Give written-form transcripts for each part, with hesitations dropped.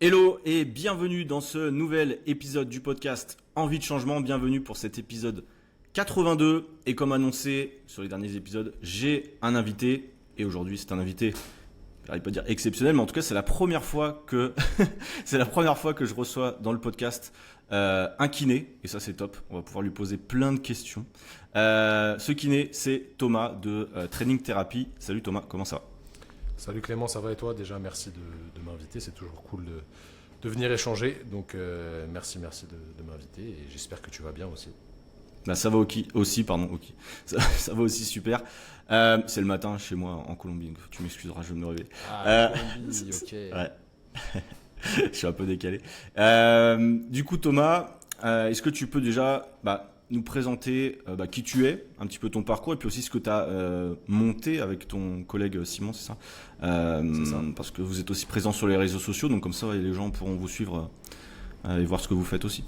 Hello et bienvenue dans ce nouvel épisode du podcast Envie de changement. Bienvenue pour cet épisode 82. Et comme annoncé sur les derniers épisodes, j'ai un invité. Et aujourd'hui, c'est un invité, je n'arrive pas à dire exceptionnel, mais en tout cas, c'est la première fois que je reçois dans le podcast un kiné. Et ça, c'est top. On va pouvoir lui poser plein de questions. Ce kiné, c'est Thomas de Training Therapy. Salut Thomas, comment ça va ? Salut Clément, ça va et toi? Déjà, merci de m'inviter. C'est toujours cool de venir échanger. Donc, merci de m'inviter et j'espère que tu vas bien aussi. Bah, ça va aussi. Ça va aussi super. C'est le matin chez moi en Colombie. Donc tu m'excuseras, je vais me réveiller. Colombie, ok. Ouais. Je suis un peu décalé. Du coup, Thomas, est-ce que tu peux déjà nous présenter qui tu es, un petit peu ton parcours et puis aussi ce que tu as monté avec ton collègue Simon, c'est ça, C'est ça. Parce que vous êtes aussi présent sur les réseaux sociaux, donc comme ça les gens pourront vous suivre et voir ce que vous faites aussi.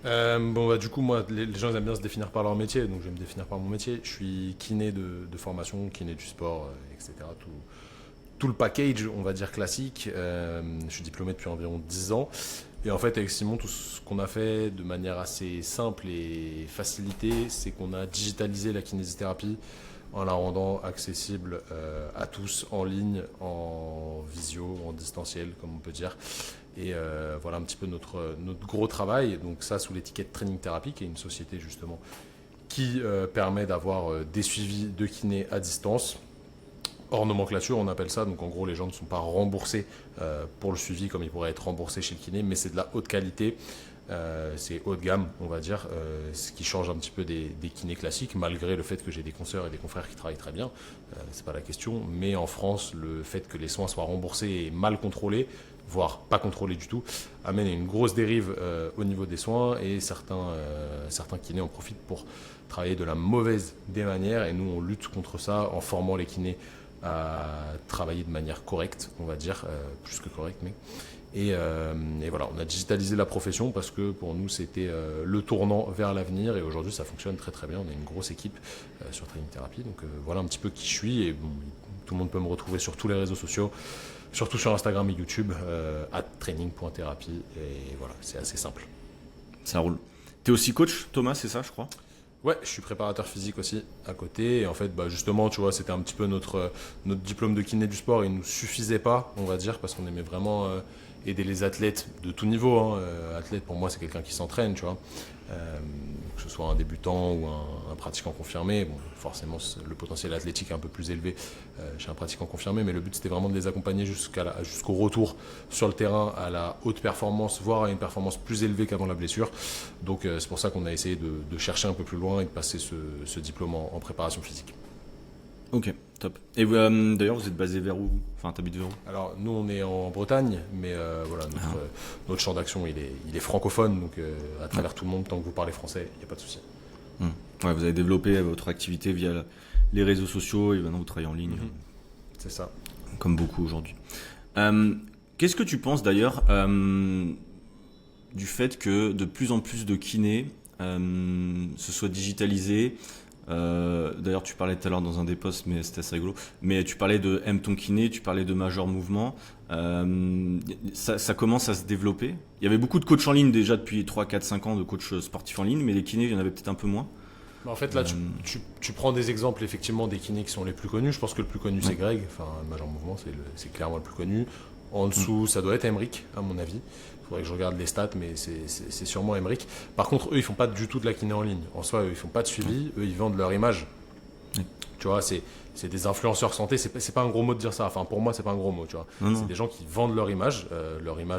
Du coup, moi, les gens aiment bien se définir par leur métier, donc je vais me définir par mon métier. Je suis kiné de formation, kiné du sport, etc. Tout le package, on va dire classique. Je suis diplômé depuis environ 10 ans. Et en fait, avec Simon, tout ce qu'on a fait de manière assez simple et facilitée, c'est qu'on a digitalisé la kinésithérapie en la rendant accessible à tous, en ligne, en visio, en distanciel, comme on peut dire. Et voilà un petit peu notre gros travail. Donc ça, sous l'étiquette Training Therapy, qui est une société justement qui permet d'avoir des suivis de kiné à distance. Hors nomenclature, on appelle ça. Donc en gros, les gens ne sont pas remboursés pour le suivi comme ils pourraient être remboursés chez le kiné, mais c'est de la haute qualité. C'est haut de gamme, on va dire, ce qui change un petit peu des kinés classiques, malgré le fait que j'ai des consoeurs et des confrères qui travaillent très bien. C'est pas la question. Mais en France, le fait que les soins soient remboursés et mal contrôlés, voire pas contrôlés du tout, amène à une grosse dérive au niveau des soins et certains kinés en profitent pour travailler de la mauvaise des manières et nous on lutte contre ça en formant les kinés à travailler de manière correcte, on va dire, plus que correcte, mais... Et voilà, on a digitalisé la profession parce que pour nous c'était le tournant vers l'avenir et aujourd'hui ça fonctionne très très bien. On a une grosse équipe sur Training Therapy, donc voilà un petit peu qui je suis et bon, tout le monde peut me retrouver sur tous les réseaux sociaux, surtout sur Instagram et YouTube, @training.therapy et voilà, c'est assez simple. Ça roule. T'es aussi coach, Thomas, c'est ça, je crois ? Ouais, je suis préparateur physique aussi à côté. Et en fait, justement, tu vois, c'était un petit peu notre diplôme de kiné du sport. Il nous suffisait pas, on va dire, parce qu'on aimait vraiment aider les athlètes de tout niveau. Hein. Athlète, pour moi, c'est quelqu'un qui s'entraîne, tu vois. Que ce soit un débutant ou un pratiquant confirmé. Bon, forcément, le potentiel athlétique est un peu plus élevé chez un pratiquant confirmé. Mais le but, c'était vraiment de les accompagner jusqu'au retour sur le terrain à la haute performance, voire à une performance plus élevée qu'avant la blessure. Donc, c'est pour ça qu'on a essayé de chercher un peu plus loin et de passer ce diplôme en préparation physique. Ok, top. Et d'ailleurs, vous êtes basé vers où ? Enfin, t'habites vers où ? Alors, nous, on est en Bretagne, mais voilà, notre champ d'action, il est francophone, donc à travers tout le monde, tant que vous parlez français, il n'y a pas de souci. Ouais, vous avez développé votre activité via les réseaux sociaux et maintenant vous travaillez en ligne. C'est ça. Comme beaucoup aujourd'hui. Qu'est-ce que tu penses d'ailleurs du fait que de plus en plus de kinés se soient digitalisés? D'ailleurs, tu parlais tout à l'heure dans un des posts, mais c'était assez rigolo. Mais tu parlais de M ton kiné, tu parlais de Major Mouvement. Ça commence à se développer. Il y avait beaucoup de coachs en ligne déjà depuis 3, 4, 5 ans de coachs sportifs en ligne, mais les kinés, il y en avait peut-être un peu moins. En fait, là, tu prends des exemples effectivement des kinés qui sont les plus connus. Je pense que le plus connu, c'est Greg. Enfin, Major Mouvement, c'est clairement le plus connu. En dessous, ça doit être Emric, à mon avis. Il faudrait que je regarde les stats, mais c'est sûrement Emric. Par contre, eux, ils font pas du tout de la kiné en ligne. En soi, eux, ils font pas de suivi. Eux, ils vendent leur image. Tu vois, c'est des influenceurs santé. C'est pas un gros mot de dire ça. Enfin, pour moi, c'est pas un gros mot. Tu vois, c'est des gens qui vendent leur image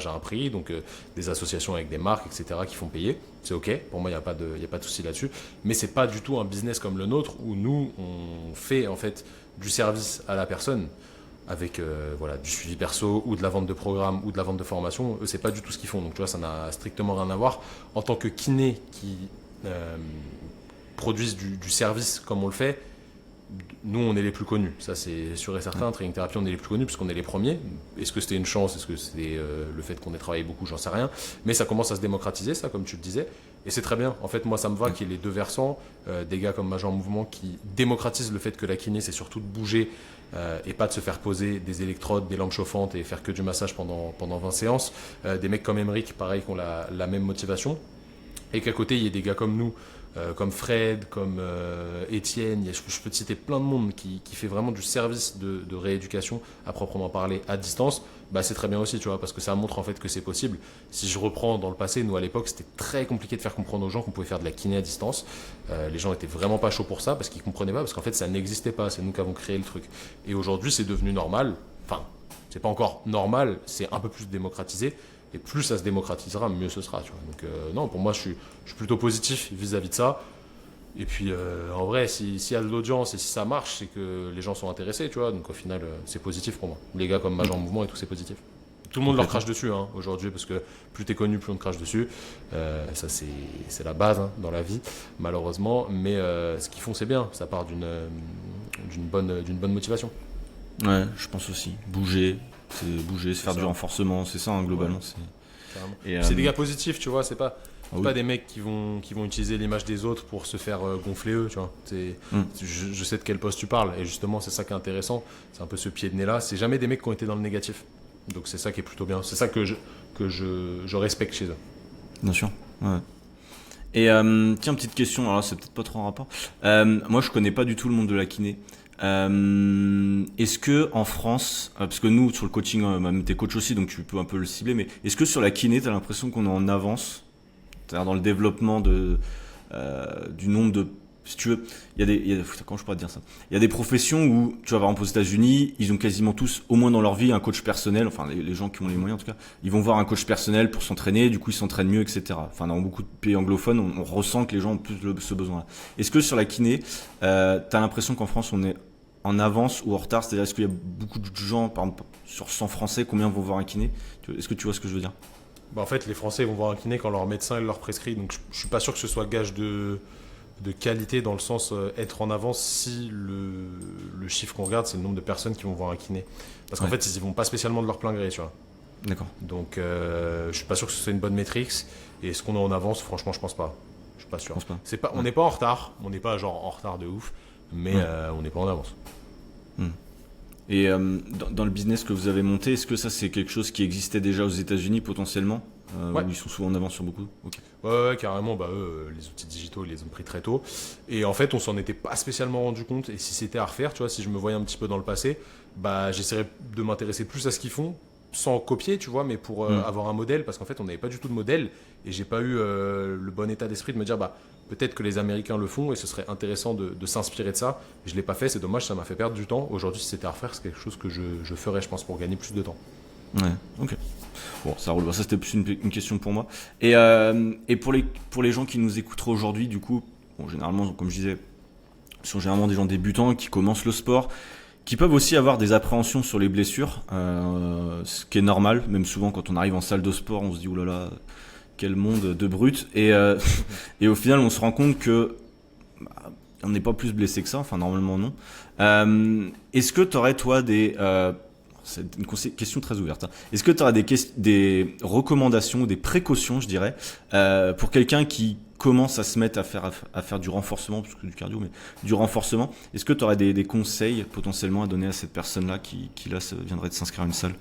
à un prix. Donc, des associations avec des marques, etc., qui font payer. C'est ok. Pour moi, il y a pas de souci là-dessus. Mais c'est pas du tout un business comme le nôtre où nous, on fait en fait du service à la personne. Avec du suivi perso ou de la vente de programme ou de la vente de formation, eux c'est pas du tout ce qu'ils font, donc tu vois ça n'a strictement rien à voir. En tant que kiné qui produisent du service comme on le fait, nous, on est les plus connus. Ça, c'est sûr et certain. Training Therapy, on est les plus connus puisqu'on est les premiers. Est-ce que c'était une chance? Est-ce que c'était le fait qu'on ait travaillé beaucoup? J'en sais rien. Mais ça commence à se démocratiser, ça, comme tu le disais. Et c'est très bien. En fait, moi, ça me va qu'il y ait les deux versants. Des gars comme Major Mouvement qui démocratisent le fait que la kiné, c'est surtout de bouger et pas de se faire poser des électrodes, des lampes chauffantes et faire que du massage pendant 20 séances. Des mecs comme Emeric, pareil, qui ont la même motivation. Et qu'à côté, il y ait des gars comme nous, comme Fred, comme Étienne, je peux te citer plein de monde qui fait vraiment du service de rééducation à proprement parler à distance. Bah, c'est très bien aussi, tu vois, parce que ça montre en fait que c'est possible. Si je reprends dans le passé, nous à l'époque, c'était très compliqué de faire comprendre aux gens qu'on pouvait faire de la kiné à distance. Les gens étaient vraiment pas chauds pour ça parce qu'ils comprenaient pas, parce qu'en fait ça n'existait pas. C'est nous qui avons créé le truc. Et aujourd'hui, c'est devenu normal. Enfin, c'est pas encore normal, c'est un peu plus démocratisé. Et plus ça se démocratisera, mieux ce sera. Tu vois. Donc non, pour moi, je suis plutôt positif vis-à-vis de ça. Et puis, en vrai, s'il y a de l'audience et si ça marche, c'est que les gens sont intéressés, tu vois. Donc au final, c'est positif pour moi. Les gars comme Major Mouvement et tout, c'est positif. Tout le monde leur crache dessus aujourd'hui, parce que plus t'es connu, plus on te crache dessus. Ça, c'est la base dans la vie, malheureusement. Mais ce qu'ils font, c'est bien. Ça part d'une bonne motivation. Ouais, je pense aussi. Bouger, se faire du renforcement, c'est ça, globalement. Ouais. C'est des gars positifs, tu vois. C'est pas des mecs qui vont utiliser l'image des autres pour se faire gonfler eux, tu vois. Je sais de quel poste tu parles. Et justement, c'est ça qui est intéressant. C'est un peu ce pied de nez là. C'est jamais des mecs qui ont été dans le négatif. Donc c'est ça qui est plutôt bien. C'est ça que je respecte chez eux. Bien sûr. Ouais. Et tiens, petite question. Alors c'est peut-être pas trop en rapport. Moi, je connais pas du tout le monde de la kiné. Est-ce que en France, parce que nous sur le coaching, t'es coach aussi, donc tu peux un peu le cibler, mais est-ce que sur la kiné, t'as l'impression qu'on est en avance, c'est-à-dire dans le développement du nombre de, si tu veux, comment je pourrais te dire ça, il y a des professions où tu vas voir aux États-Unis, ils ont quasiment tous au moins dans leur vie un coach personnel, enfin les gens qui ont les moyens en tout cas, ils vont voir un coach personnel pour s'entraîner, du coup ils s'entraînent mieux, etc. Enfin dans beaucoup de pays anglophones, on ressent que les gens ont plus ce besoin-là. Est-ce que sur la kiné, t'as l'impression qu'en France on est en avance ou en retard? C'est-à-dire, est-ce qu'il y a beaucoup de gens, par exemple, sur 100 Français, combien vont voir un kiné? Est-ce que tu vois ce que je veux dire? Bah en fait, les Français vont voir un kiné quand leur médecin leur prescrit. Donc, je suis pas sûr que ce soit gage de qualité dans le sens être en avance si le chiffre qu'on regarde, c'est le nombre de personnes qui vont voir un kiné. Parce qu'en fait, ils y vont pas spécialement de leur plein gré, tu vois. D'accord. Donc, je suis pas sûr que ce soit une bonne métrique. Et est-ce qu'on est en avance? Franchement, je pense pas. Je suis pas sûr. On n'est pas en retard. On n'est pas genre en retard de ouf. Mais on n'est pas en avance. Et dans le business que vous avez monté, est-ce que ça c'est quelque chose qui existait déjà aux États-Unis potentiellement où ils sont souvent en avance sur beaucoup? Okay. Ouais, carrément. Bah, les outils digitaux, ils les ont pris très tôt. Et en fait, on s'en était pas spécialement rendu compte. Et si c'était à refaire, tu vois, si je me voyais un petit peu dans le passé, bah, j'essaierais de m'intéresser plus à ce qu'ils font, sans copier, tu vois, mais pour avoir un modèle. Parce qu'en fait, on n'avait pas du tout de modèle. Et j'ai pas eu le bon état d'esprit de me dire, bah, peut-être que les Américains le font et ce serait intéressant de s'inspirer de ça. Je ne l'ai pas fait, c'est dommage, ça m'a fait perdre du temps. Aujourd'hui, si c'était à refaire, c'est quelque chose que je ferais, je pense, pour gagner plus de temps. Ouais, ok. Bon, ça roule. Ça, c'était plus une question pour moi. Et pour les gens qui nous écouteraient aujourd'hui, du coup, bon, généralement, comme je disais, ce sont généralement des gens débutants qui commencent le sport, qui peuvent aussi avoir des appréhensions sur les blessures, ce qui est normal. Même souvent, quand on arrive en salle de sport, on se dit, oulala, quel monde de brut. Et au final, on se rend compte que on n'est pas plus blessé que ça. Enfin, normalement, non. Est-ce que tu aurais, toi, c'est une question très ouverte. Est-ce que tu aurais des recommandations ou des précautions, je dirais, pour quelqu'un qui commence à se mettre à faire du renforcement, parce que du cardio, mais du renforcement? Est-ce que tu aurais des conseils potentiellement à donner à cette personne-là qui là, viendrait de s'inscrire à une salle?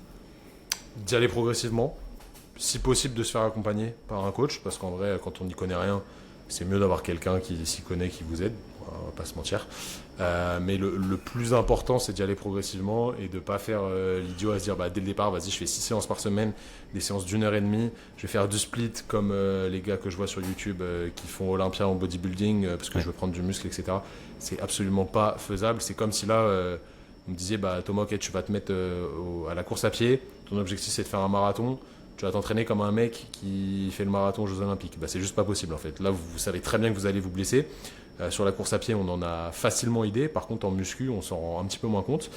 D'y aller progressivement. Si possible, de se faire accompagner par un coach, parce qu'en vrai, quand on n'y connaît rien, c'est mieux d'avoir quelqu'un qui s'y connaît, qui vous aide, on va pas se mentir. Mais le plus important, c'est d'y aller progressivement et de ne pas faire l'idiot à se dire, bah, dès le départ, vas-y, je fais 6 séances par semaine, des séances d'1h30, je vais faire du split comme les gars que je vois sur YouTube qui font Olympia en bodybuilding parce que je veux prendre du muscle, etc. C'est absolument pas faisable. C'est comme si là, on me disait, bah, Thomas, ok, tu vas te mettre à la course à pied, ton objectif c'est de faire un marathon. Tu vas t'entraîner comme un mec qui fait le marathon aux Jeux Olympiques. Bah, c'est juste pas possible en fait. Là, vous savez très bien que vous allez vous blesser. Sur la course à pied, on en a facilement idée. Par contre, en muscu, on s'en rend un petit peu moins compte.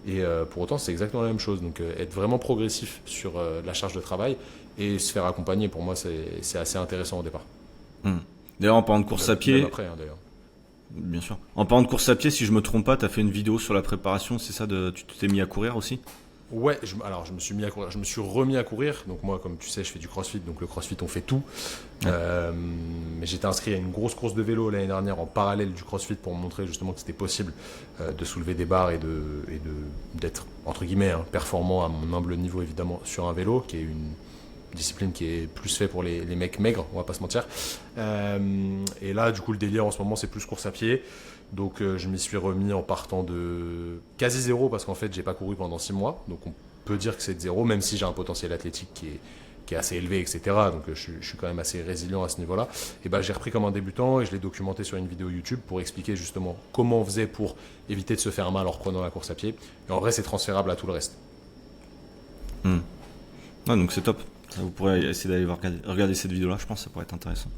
Et pour autant, c'est exactement la même chose. Donc, être vraiment progressif sur la charge de travail et se faire accompagner, pour moi, c'est assez intéressant au départ. D'ailleurs, en parlant de course à pied. Même après, d'ailleurs. Bien sûr. En parlant de course à pied, si je me trompe pas, tu as fait une vidéo sur la préparation, c'est ça tu t'es mis à courir aussi? Ouais, alors je me suis mis à courir, je me suis remis à courir. Donc moi, comme tu sais, je fais du crossfit, donc le crossfit, on fait tout. Ouais. Mais j'étais inscrit à une grosse course de vélo l'année dernière en parallèle du crossfit pour montrer justement que c'était possible de soulever des barres et d'être, entre guillemets, performant à mon humble niveau évidemment sur un vélo, qui est une discipline qui est plus fait pour les mecs maigres, on va pas se mentir. Et là, du coup, le délire en ce moment, c'est plus course à pied. Donc je m'y suis remis en partant de quasi zéro parce qu'en fait j'ai pas couru pendant 6 mois. Donc on peut dire que c'est de zéro, même si j'ai un potentiel athlétique qui est assez élevé, etc. Donc je suis quand même assez résilient à ce niveau-là. Et ben j'ai repris comme un débutant et je l'ai documenté sur une vidéo YouTube pour expliquer justement comment on faisait pour éviter de se faire mal en reprenant la course à pied. Et en vrai c'est transférable à tout le reste. Ah, donc c'est top. Ça, vous pourrez essayer d'aller regarder cette vidéo-là, je pense que ça pourrait être intéressant.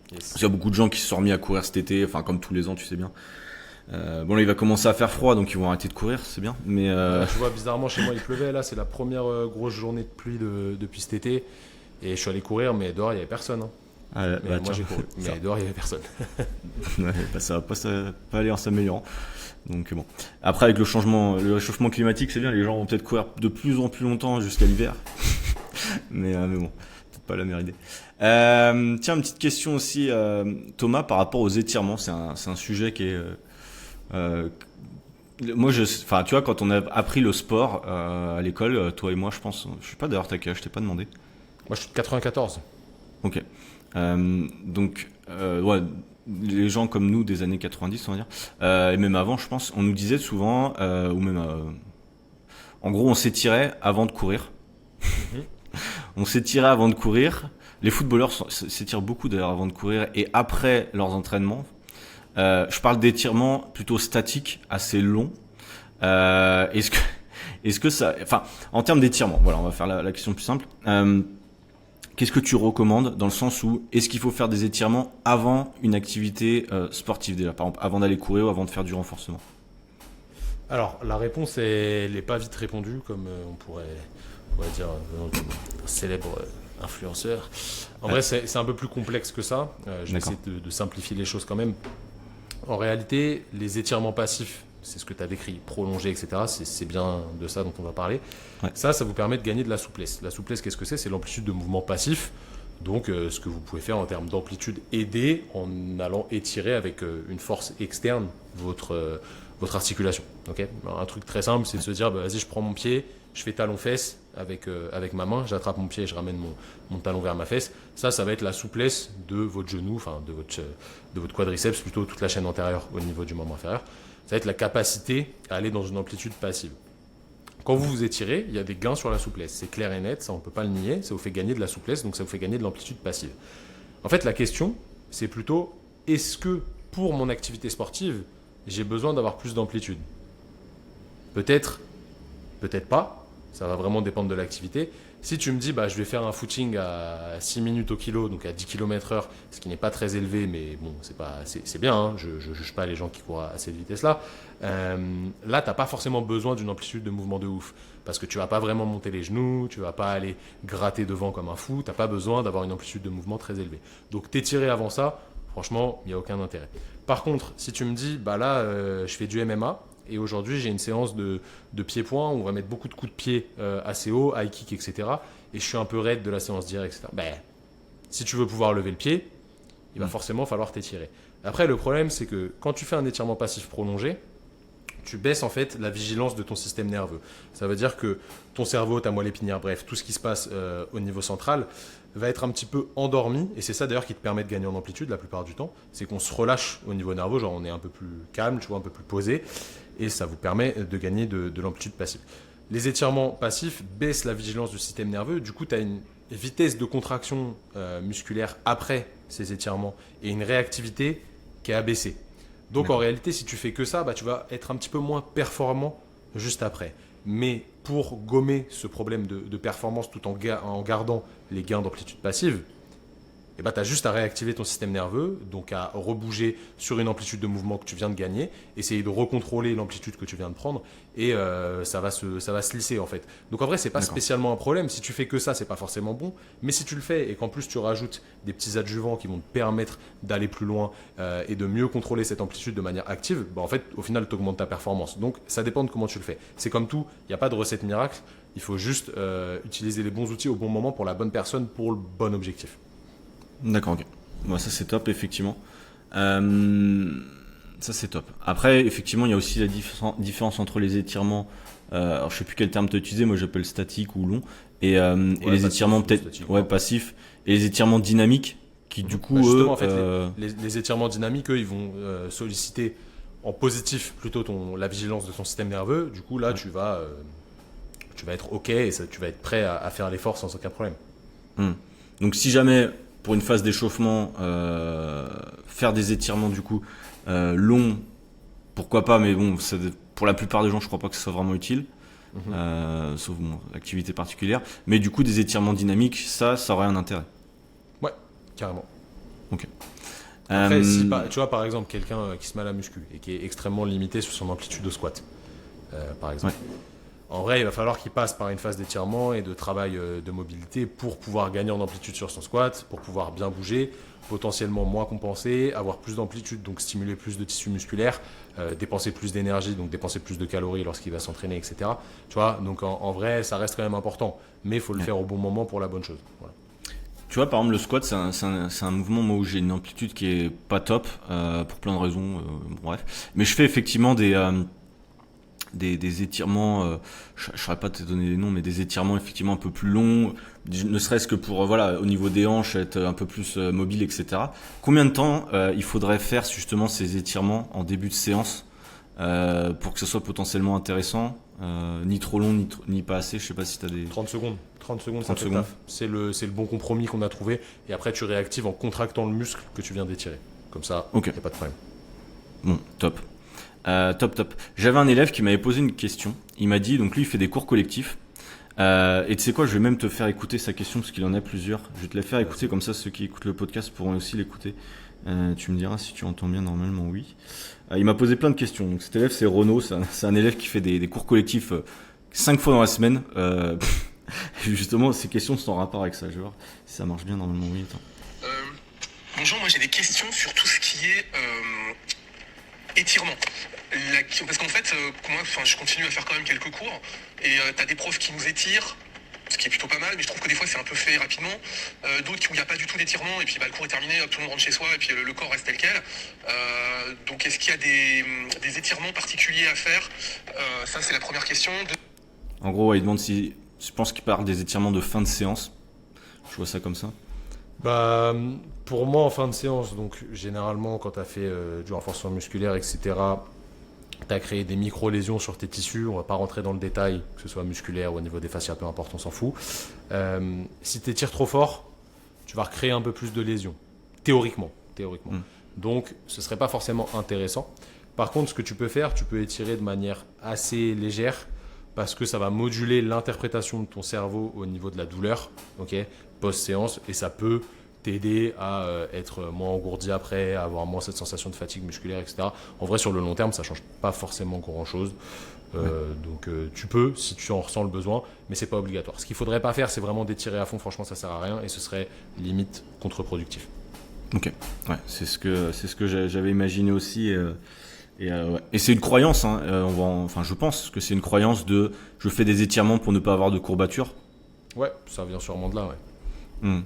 Yes. Parce qu'il y a beaucoup de gens qui se sont remis à courir cet été, enfin comme tous les ans, tu sais bien. Bon là il va commencer à faire froid, donc ils vont arrêter de courir, c'est bien. Mais Tu vois, bizarrement chez moi il pleuvait, là c'est la première grosse journée de pluie depuis cet été. Et je suis allé courir, mais dehors il n'y avait personne. Mais moi tiens, j'ai couru, ça. mais dehors il n'y avait personne. Ouais, ça va pas aller en s'améliorant. Donc bon. Après avec le réchauffement climatique, c'est bien, les gens vont peut-être courir de plus en plus longtemps jusqu'à l'hiver. mais bon, peut-être pas la meilleure idée. Tiens, une petite question aussi, Thomas, par rapport aux étirements. C'est un sujet qui est... moi, enfin, tu vois, quand on a appris le sport à l'école, toi et moi, je pense... Je sais pas d'ailleurs t'as quel âge, je t'ai pas demandé. Moi je suis de 94. Ok. Donc, ouais, les gens comme nous des années 90, on va dire, et même avant, je pense, on nous disait souvent, ou même... en gros, on s'étirait avant de courir. On s'étirait avant de courir. Les footballeurs s'étirent beaucoup d'ailleurs avant de courir et après leurs entraînements. Je parle d'étirements plutôt statiques, assez longs. Est-ce que ça, enfin, en termes d'étirement, voilà, on va faire la question plus simple. Qu'est-ce que tu recommandes dans le sens où est-ce qu'il faut faire des étirements avant une activité sportive déjà, par exemple avant d'aller courir ou avant de faire du renforcement? Alors, la réponse, elle n'est pas vite répondue, comme on pourrait dire un célèbre influenceur. En vrai, c'est un peu plus complexe que ça. Je vais essayer de simplifier les choses quand même. En réalité, les étirements passifs, c'est ce que tu as décrit, prolongés, etc. C'est bien de ça dont on va parler. Ouais. Ça vous permet de gagner de la souplesse. La souplesse, qu'est-ce que c'est? C'est l'amplitude de mouvement passif. Donc, ce que vous pouvez faire en termes d'amplitude aidée en allant étirer avec une force externe votre articulation. Okay, un truc très simple, c'est de se dire, vas-y, je prends mon pied, je fais talon-fesse avec ma main, j'attrape mon pied et je ramène mon talon vers ma fesse. Ça va être la souplesse de votre genou, enfin de votre quadriceps, plutôt toute la chaîne antérieure au niveau du membre inférieur. Ça va être la capacité à aller dans une amplitude passive. Quand vous vous étirez, il y a des gains sur la souplesse. C'est clair et net, ça on ne peut pas le nier, ça vous fait gagner de la souplesse, donc ça vous fait gagner de l'amplitude passive. En fait, la question, c'est plutôt, est-ce que pour mon activité sportive, j'ai besoin d'avoir plus d'amplitude? Peut-être, peut-être pas, ça va vraiment dépendre de l'activité. Si tu me dis, je vais faire un footing à 6 minutes au kilo, donc à 10 km/h, ce qui n'est pas très élevé, mais bon, c'est bien, hein, je ne juge pas les gens qui courent à cette vitesse-là. Là, tu n'as pas forcément besoin d'une amplitude de mouvement de ouf, parce que tu ne vas pas vraiment monter les genoux, tu ne vas pas aller gratter devant comme un fou, tu n'as pas besoin d'avoir une amplitude de mouvement très élevée. Donc t'étirer avant ça, franchement, il n'y a aucun intérêt. Par contre, si tu me dis, je fais du MMA, et aujourd'hui, j'ai une séance de pied-point où on va mettre beaucoup de coups de pied assez haut, high kick, etc. Et je suis un peu raide de la séance directe, etc. Si tu veux pouvoir lever le pied, il va forcément falloir t'étirer. Après, le problème, c'est que quand tu fais un étirement passif prolongé, tu baisses en fait la vigilance de ton système nerveux. Ça veut dire que ton cerveau, ta moelle épinière, bref, tout ce qui se passe au niveau central va être un petit peu endormi. Et c'est ça d'ailleurs qui te permet de gagner en amplitude la plupart du temps. C'est qu'on se relâche au niveau nerveux, genre on est un peu plus calme, tu vois, un peu plus posé. Et ça vous permet de gagner de l'amplitude passive. Les étirements passifs baissent la vigilance du système nerveux. Du coup, tu as une vitesse de contraction musculaire après ces étirements et une réactivité qui est abaissée. Donc en réalité, si tu fais que ça, tu vas être un petit peu moins performant juste après. Mais pour gommer ce problème de performance tout en gardant les gains d'amplitude passive, et bah, tu as juste à réactiver ton système nerveux, donc à rebouger sur une amplitude de mouvement que tu viens de gagner, essayer de recontrôler l'amplitude que tu viens de prendre, et ça va se lisser en fait. Donc en vrai, c'est pas spécialement un problème. Si tu fais que ça, c'est pas forcément bon, mais si tu le fais et qu'en plus tu rajoutes des petits adjuvants qui vont te permettre d'aller plus loin et de mieux contrôler cette amplitude de manière active, bah, en fait, au final, tu augmentes ta performance. Donc ça dépend de comment tu le fais. C'est comme tout, il n'y a pas de recette miracle, il faut juste utiliser les bons outils au bon moment pour la bonne personne, pour le bon objectif. D'accord, ok. Bon, ça c'est top, effectivement. Ça c'est top. Après, effectivement, il y a aussi la différence entre les étirements. Alors, je sais plus quel terme tu as utilisé, moi j'appelle statique ou long. Et les étirements peut-être passifs. Et les étirements dynamiques qui du coup. Justement, en fait, les étirements dynamiques, eux, ils vont solliciter en positif plutôt la vigilance de ton système nerveux. Du coup, là, tu vas être OK et tu vas être prêt à faire l'effort sans aucun problème. Donc, si jamais, pour une phase d'échauffement, faire des étirements du coup longs, pourquoi pas, mais bon, pour la plupart des gens, je crois pas que ce soit vraiment utile. Sauf activité particulière. Mais du coup, des étirements dynamiques, ça aurait un intérêt. Ouais, carrément. Ok. Après, tu vois, par exemple, quelqu'un qui se met à la muscu et qui est extrêmement limité sur son amplitude au squat, par exemple. Ouais. En vrai, il va falloir qu'il passe par une phase d'étirement et de travail de mobilité pour pouvoir gagner en amplitude sur son squat, pour pouvoir bien bouger, potentiellement moins compenser, avoir plus d'amplitude, donc stimuler plus de tissu musculaire, dépenser plus d'énergie, donc dépenser plus de calories lorsqu'il va s'entraîner, etc. Tu vois, donc en vrai, ça reste quand même important, mais il faut le faire au bon moment pour la bonne chose. Voilà. Tu vois, par exemple, le squat, c'est un mouvement moi, où j'ai une amplitude qui est pas top, pour plein de raisons, bref. Mais je fais effectivement des étirements, je ne saurais pas te donner des noms, mais des étirements effectivement un peu plus longs, ne serait-ce que pour au niveau des hanches, être un peu plus mobile, etc. Combien de temps il faudrait faire justement ces étirements en début de séance pour que ce soit potentiellement intéressant, ni trop long, ni pas assez? Je sais pas si tu as des... 30 secondes. 30 secondes, ça fait taf. C'est le bon compromis qu'on a trouvé. Et après, tu réactives en contractant le muscle que tu viens d'étirer. Comme ça, il n'y a pas de problème. Bon, top. Top. J'avais un élève qui m'avait posé une question. Il m'a dit, donc lui, il fait des cours collectifs. Et tu sais quoi, je vais même te faire écouter sa question parce qu'il en a plusieurs. Je vais te les faire écouter, comme ça ceux qui écoutent le podcast pourront aussi l'écouter. Tu me diras si tu entends bien, normalement oui. Il m'a posé plein de questions. Donc cet élève, c'est Renaud. C'est un élève qui fait des cours collectifs 5 fois dans la semaine. Justement, ces questions sont en rapport avec ça. Je vais voir si ça marche bien, normalement oui. Bonjour, moi j'ai des questions sur tout ce qui est étirement. Parce qu'en fait, moi, je continue à faire quand même quelques cours et t'as des profs qui nous étirent, ce qui est plutôt pas mal, mais je trouve que des fois c'est un peu fait rapidement. D'autres où il n'y a pas du tout d'étirement et puis le cours est terminé, tout le monde rentre chez soi et puis le corps reste tel quel. Donc est-ce qu'il y a des étirements particuliers à faire? Ça c'est la première question. En gros, il demande si... Je pense qu'il parle des étirements de fin de séance. Je vois ça comme ça. Bah, pour moi, en fin de séance, donc généralement, quand tu as fait du renforcement musculaire, etc., tu as créé des micro-lésions sur tes tissus. On va pas rentrer dans le détail, que ce soit musculaire ou au niveau des fascias, peu importe, on s'en fout. Si tu étires trop fort, tu vas recréer un peu plus de lésions. Théoriquement. Donc, ce serait pas forcément intéressant. Par contre, ce que tu peux faire, tu peux étirer de manière assez légère, parce que ça va moduler l'interprétation de ton cerveau au niveau de la douleur, post-séance, et ça peut t'aider à être moins engourdi après, à avoir moins cette sensation de fatigue musculaire, etc. En vrai, sur le long terme, ça ne change pas forcément grand-chose. Donc tu peux, si tu en ressens le besoin, mais ce n'est pas obligatoire. Ce qu'il ne faudrait pas faire, c'est vraiment d'étirer à fond, franchement, ça ne sert à rien, et ce serait limite contre-productif. Ok, ouais, c'est ce que j'avais imaginé aussi. Et c'est une croyance, hein. Je pense que c'est une croyance de je fais des étirements pour ne pas avoir de courbatures. Ouais, ça vient sûrement de là, ouais.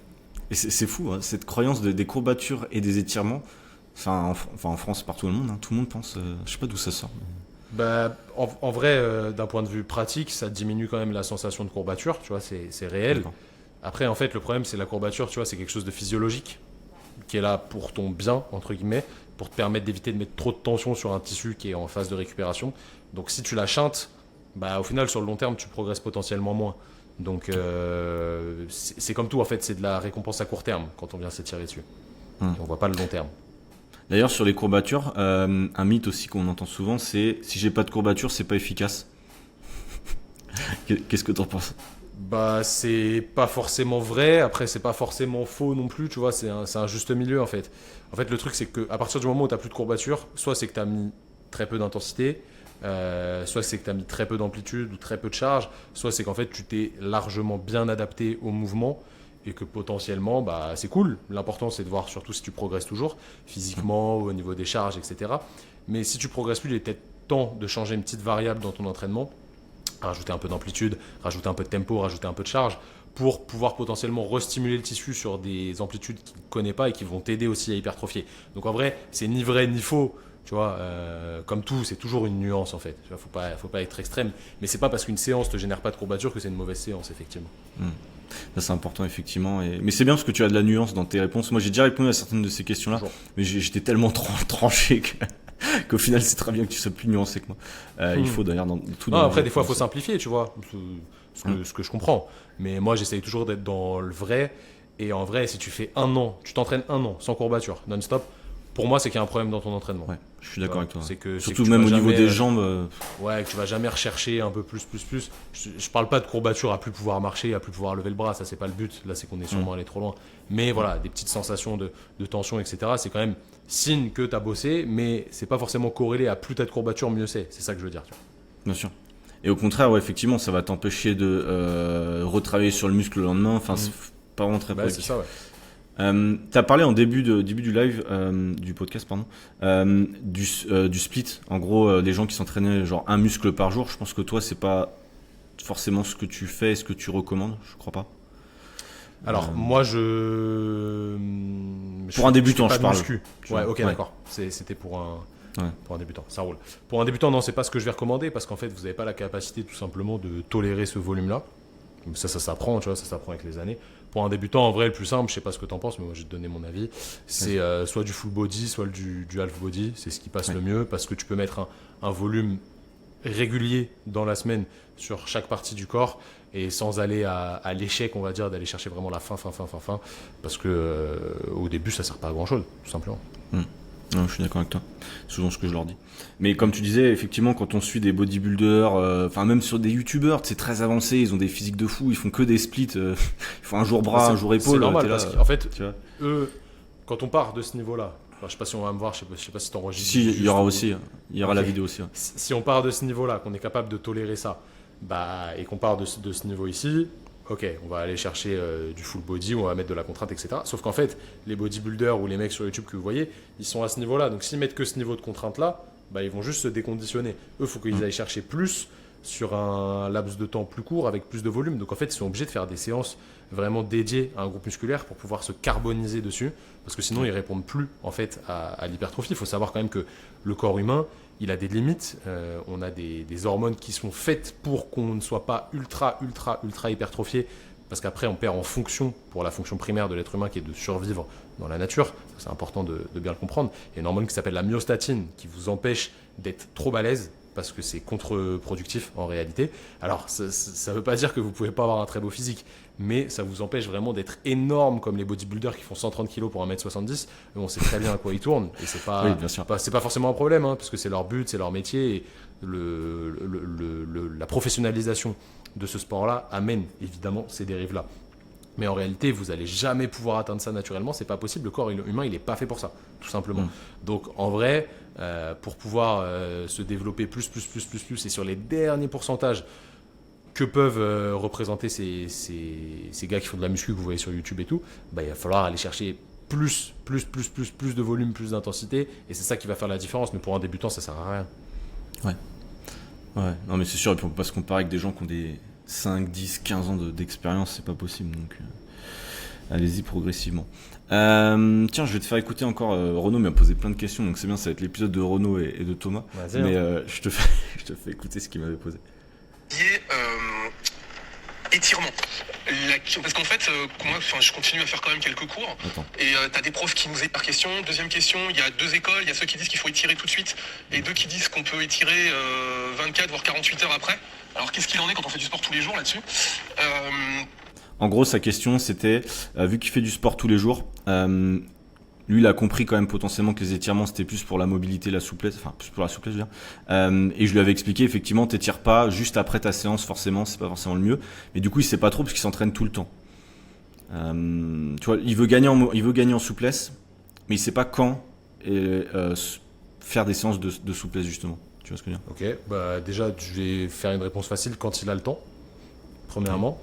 Et c'est fou, hein, cette croyance des courbatures et des étirements. En France, partout dans le monde, hein, tout le monde pense. Je sais pas d'où ça sort. Bah, en vrai, d'un point de vue pratique, ça diminue quand même la sensation de courbature, tu vois, c'est réel. D'accord. Après, en fait, le problème, c'est la courbature, tu vois, c'est quelque chose de physiologique qui est là pour ton bien, entre guillemets, pour te permettre d'éviter de mettre trop de tension sur un tissu qui est en phase de récupération. Donc si tu la chantes, bah, au final, sur le long terme, tu progresses potentiellement moins. Donc c'est comme tout, en fait, c'est de la récompense à court terme quand on vient s'étirer dessus. Et on voit pas le long terme. D'ailleurs, sur les courbatures, un mythe aussi qu'on entend souvent, c'est si j'ai pas de courbature, c'est pas efficace. Qu'est-ce que tu en penses? Bah, c'est pas forcément vrai. Après, c'est pas forcément faux non plus. Tu vois, c'est un juste milieu en fait. En fait, le truc, c'est qu'à partir du moment où tu n'as plus de courbature, soit c'est que tu as mis très peu d'intensité, soit c'est que tu as mis très peu d'amplitude ou très peu de charge, soit c'est qu'en fait, tu t'es largement bien adapté au mouvement et que potentiellement, bah, c'est cool. L'important, c'est de voir surtout si tu progresses toujours, physiquement, au niveau des charges, etc. Mais si tu progresses plus, il est peut-être temps de changer une petite variable dans ton entraînement, rajouter un peu d'amplitude, rajouter un peu de tempo, rajouter un peu de charge, pour pouvoir potentiellement restimuler le tissu sur des amplitudes qu'il ne connaît pas et qui vont t'aider aussi à hypertrophier. Donc en vrai, c'est ni vrai ni faux. Tu vois, comme tout, c'est toujours une nuance en fait. Il ne faut pas être extrême. Mais c'est pas parce qu'une séance ne te génère pas de courbature que c'est une mauvaise séance, effectivement. Ça, c'est important, effectivement. Mais c'est bien parce que tu as de la nuance dans tes réponses. Moi, j'ai déjà répondu à certaines de ces questions-là, Toujours. mais j'étais tellement tranché qu'au final, c'est très bien que tu sois plus nuancé que moi. Il faut d'ailleurs dans tout. Non, dans après, les des fois, il faut réponses. simplifier, tu vois, ce que je comprends. Mais moi, j'essaye toujours d'être dans le vrai. Et en vrai, si tu fais tu t'entraînes 1 an sans courbature, non-stop, pour moi, c'est qu'il y a un problème dans ton entraînement. Ouais, je suis d'accord avec toi. C'est que, Surtout tu même vas au niveau jamais, des jambes. Ouais, que tu vas jamais rechercher un peu plus. Je parle pas de courbature à plus pouvoir marcher, à plus pouvoir lever le bras, ça c'est pas le but. Là, c'est qu'on est sûrement allé trop loin. Mais voilà, des petites sensations de tension, etc. C'est quand même signe que tu as bossé, mais c'est pas forcément corrélé à plus t'as de courbature, mieux c'est. C'est ça que je veux dire. Tu vois. Bien sûr. Et au contraire, ouais, effectivement, ça va t'empêcher de retravailler sur le muscle le lendemain. Enfin, c'est pas vraiment très Bah, c'est positif. ça, ouais. Tu as parlé en début du live, du podcast, pardon, du split. En gros, des gens qui s'entraînaient genre un muscle par jour. Je pense que toi, c'est pas forcément ce que tu fais et ce que tu recommandes. Je crois pas. Alors, moi, Pour un débutant, fais pas je de parle. muscu. Tu Ouais, vois. ok, Ouais. d'accord. C'était pour Ouais. un débutant, ça roule. Pour un débutant, non, c'est pas ce que je vais recommander parce qu'en fait, vous n'avez pas la capacité tout simplement de tolérer ce volume-là. Donc ça s'apprend, tu vois, ça s'apprend avec les années. Pour un débutant, en vrai, le plus simple, je sais pas ce que t'en penses, mais moi, je vais te donner mon avis. C'est soit du full body, soit du half body. C'est ce qui passe le mieux parce que tu peux mettre un volume régulier dans la semaine sur chaque partie du corps et sans aller à l'échec, on va dire, d'aller chercher vraiment la fin. Parce que au début, ça sert pas à grand chose, tout simplement. Non, je suis d'accord avec toi. C'est souvent ce que je leur dis. Mais comme tu disais, effectivement, quand on suit des bodybuilders, enfin même sur des youtubeurs, c'est très avancé, ils ont des physiques de fou, ils font que des splits, ils font un jour bras, un jour épaule. C'est normal t'es là, parce qu'en fait, tu vois. eux, quand on part de ce niveau-là, enfin, je sais pas si on va me voir, je sais pas si t'enregistres. Si, il y aura juste aussi, il y aura la Ok. vidéo aussi. Ouais. Si on part de ce niveau-là, qu'on est capable de tolérer ça, bah, et qu'on part de ce niveau ici, ok, on va aller chercher du full body, on va mettre de la contrainte, etc. Sauf qu'en fait, les bodybuilders ou les mecs sur YouTube que vous voyez, ils sont à ce niveau-là. Donc s'ils mettent que ce niveau de contrainte-là, bah, ils vont juste se déconditionner. Eux, il faut qu'ils aillent chercher plus sur un laps de temps plus court avec plus de volume. Donc en fait, ils sont obligés de faire des séances vraiment dédiées à un groupe musculaire pour pouvoir se carboniser dessus, parce que sinon ils répondent plus en fait à l'hypertrophie. Il faut savoir quand même que le corps humain, il a des limites. On a des hormones qui sont faites pour qu'on ne soit pas ultra hypertrophié, parce qu'après on perd en fonction, pour la fonction primaire de l'être humain qui est de survivre dans la nature. C'est important de bien le comprendre. Il y a une hormone qui s'appelle la myostatine qui vous empêche d'être trop balèze, parce que c'est contre-productif en réalité. Alors ça ne veut pas dire que vous ne pouvez pas avoir un très beau physique, mais ça vous empêche vraiment d'être énorme comme les bodybuilders qui font 130 kg pour 1m70. On sait très bien à quoi ils tournent, et c'est pas, Oui, bien sûr. c'est pas forcément un problème, hein, parce que c'est leur but, c'est leur métier, et la professionnalisation de ce sport-là amène évidemment ces dérives-là. Mais en réalité, vous n'allez jamais pouvoir atteindre ça naturellement, c'est pas possible. Le corps humain, il n'est pas fait pour ça, tout simplement. Donc en vrai, pour pouvoir se développer plus, et sur les derniers pourcentages que peuvent représenter ces gars qui font de la muscu que vous voyez sur YouTube et tout, bah, il va falloir aller chercher plus de volume, plus d'intensité, et c'est ça qui va faire la différence. Mais pour un débutant, ça sert à rien. Ouais, non mais c'est sûr, et puis on peut pas se comparer avec des gens qui ont des 5, 10, 15 ans d'expérience, c'est pas possible, donc allez-y progressivement. Tiens, je vais te faire écouter encore, Renaud m'a posé plein de questions, donc c'est bien, ça va être l'épisode de Renaud et de Thomas, Vas-y, mais hein. je te fais écouter ce qu'il m'avait posé. Qui est étirement. Parce qu'en fait, moi, je continue à faire quand même quelques cours. Attends. Et tu as des profs qui nous étirent par question. Deuxième question, il y a deux écoles. Il y a ceux qui disent qu'il faut étirer tout de suite et deux qui disent qu'on peut étirer 24 voire 48 heures après. Alors qu'est-ce qu'il en est quand on fait du sport tous les jours là-dessus? En gros, sa question c'était, vu qu'il fait du sport tous les jours, Lui, il a compris quand même potentiellement que les étirements, c'était plus pour la mobilité, la souplesse, enfin, plus pour la souplesse, je veux dire. Et je lui avais expliqué, effectivement, t'étires pas juste après ta séance, forcément, c'est pas forcément le mieux. Mais du coup, il sait pas trop parce qu'il s'entraîne tout le temps. Tu vois, il veut gagner en souplesse, mais il sait pas quand faire des séances de souplesse, justement. Tu vois ce que je veux dire? Ok, bah déjà, je vais faire une réponse facile quand il a le temps, premièrement.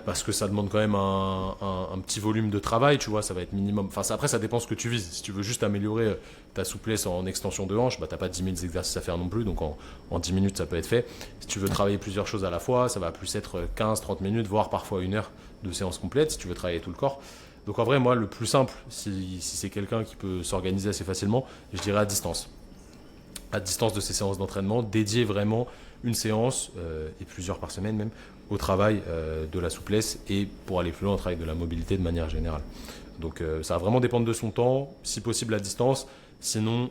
Parce que ça demande quand même un petit volume de travail, tu vois, ça va être minimum. Enfin, après, ça dépend ce que tu vises. Si tu veux juste améliorer ta souplesse en extension de hanche, bah, t'as pas 10 000 exercices à faire non plus, donc en 10 minutes, ça peut être fait. Si tu veux travailler plusieurs choses à la fois, ça va plus être 15-30 minutes, voire parfois 1 heure de séance complète, si tu veux travailler tout le corps. Donc en vrai, moi, le plus simple, si c'est quelqu'un qui peut s'organiser assez facilement, je dirais à distance. À distance de ces séances d'entraînement, dédier vraiment une séance, et plusieurs par semaine même, au travail de la souplesse et pour aller plus loin, au travail de la mobilité de manière générale. Donc ça va vraiment dépendre de son temps, si possible à distance, sinon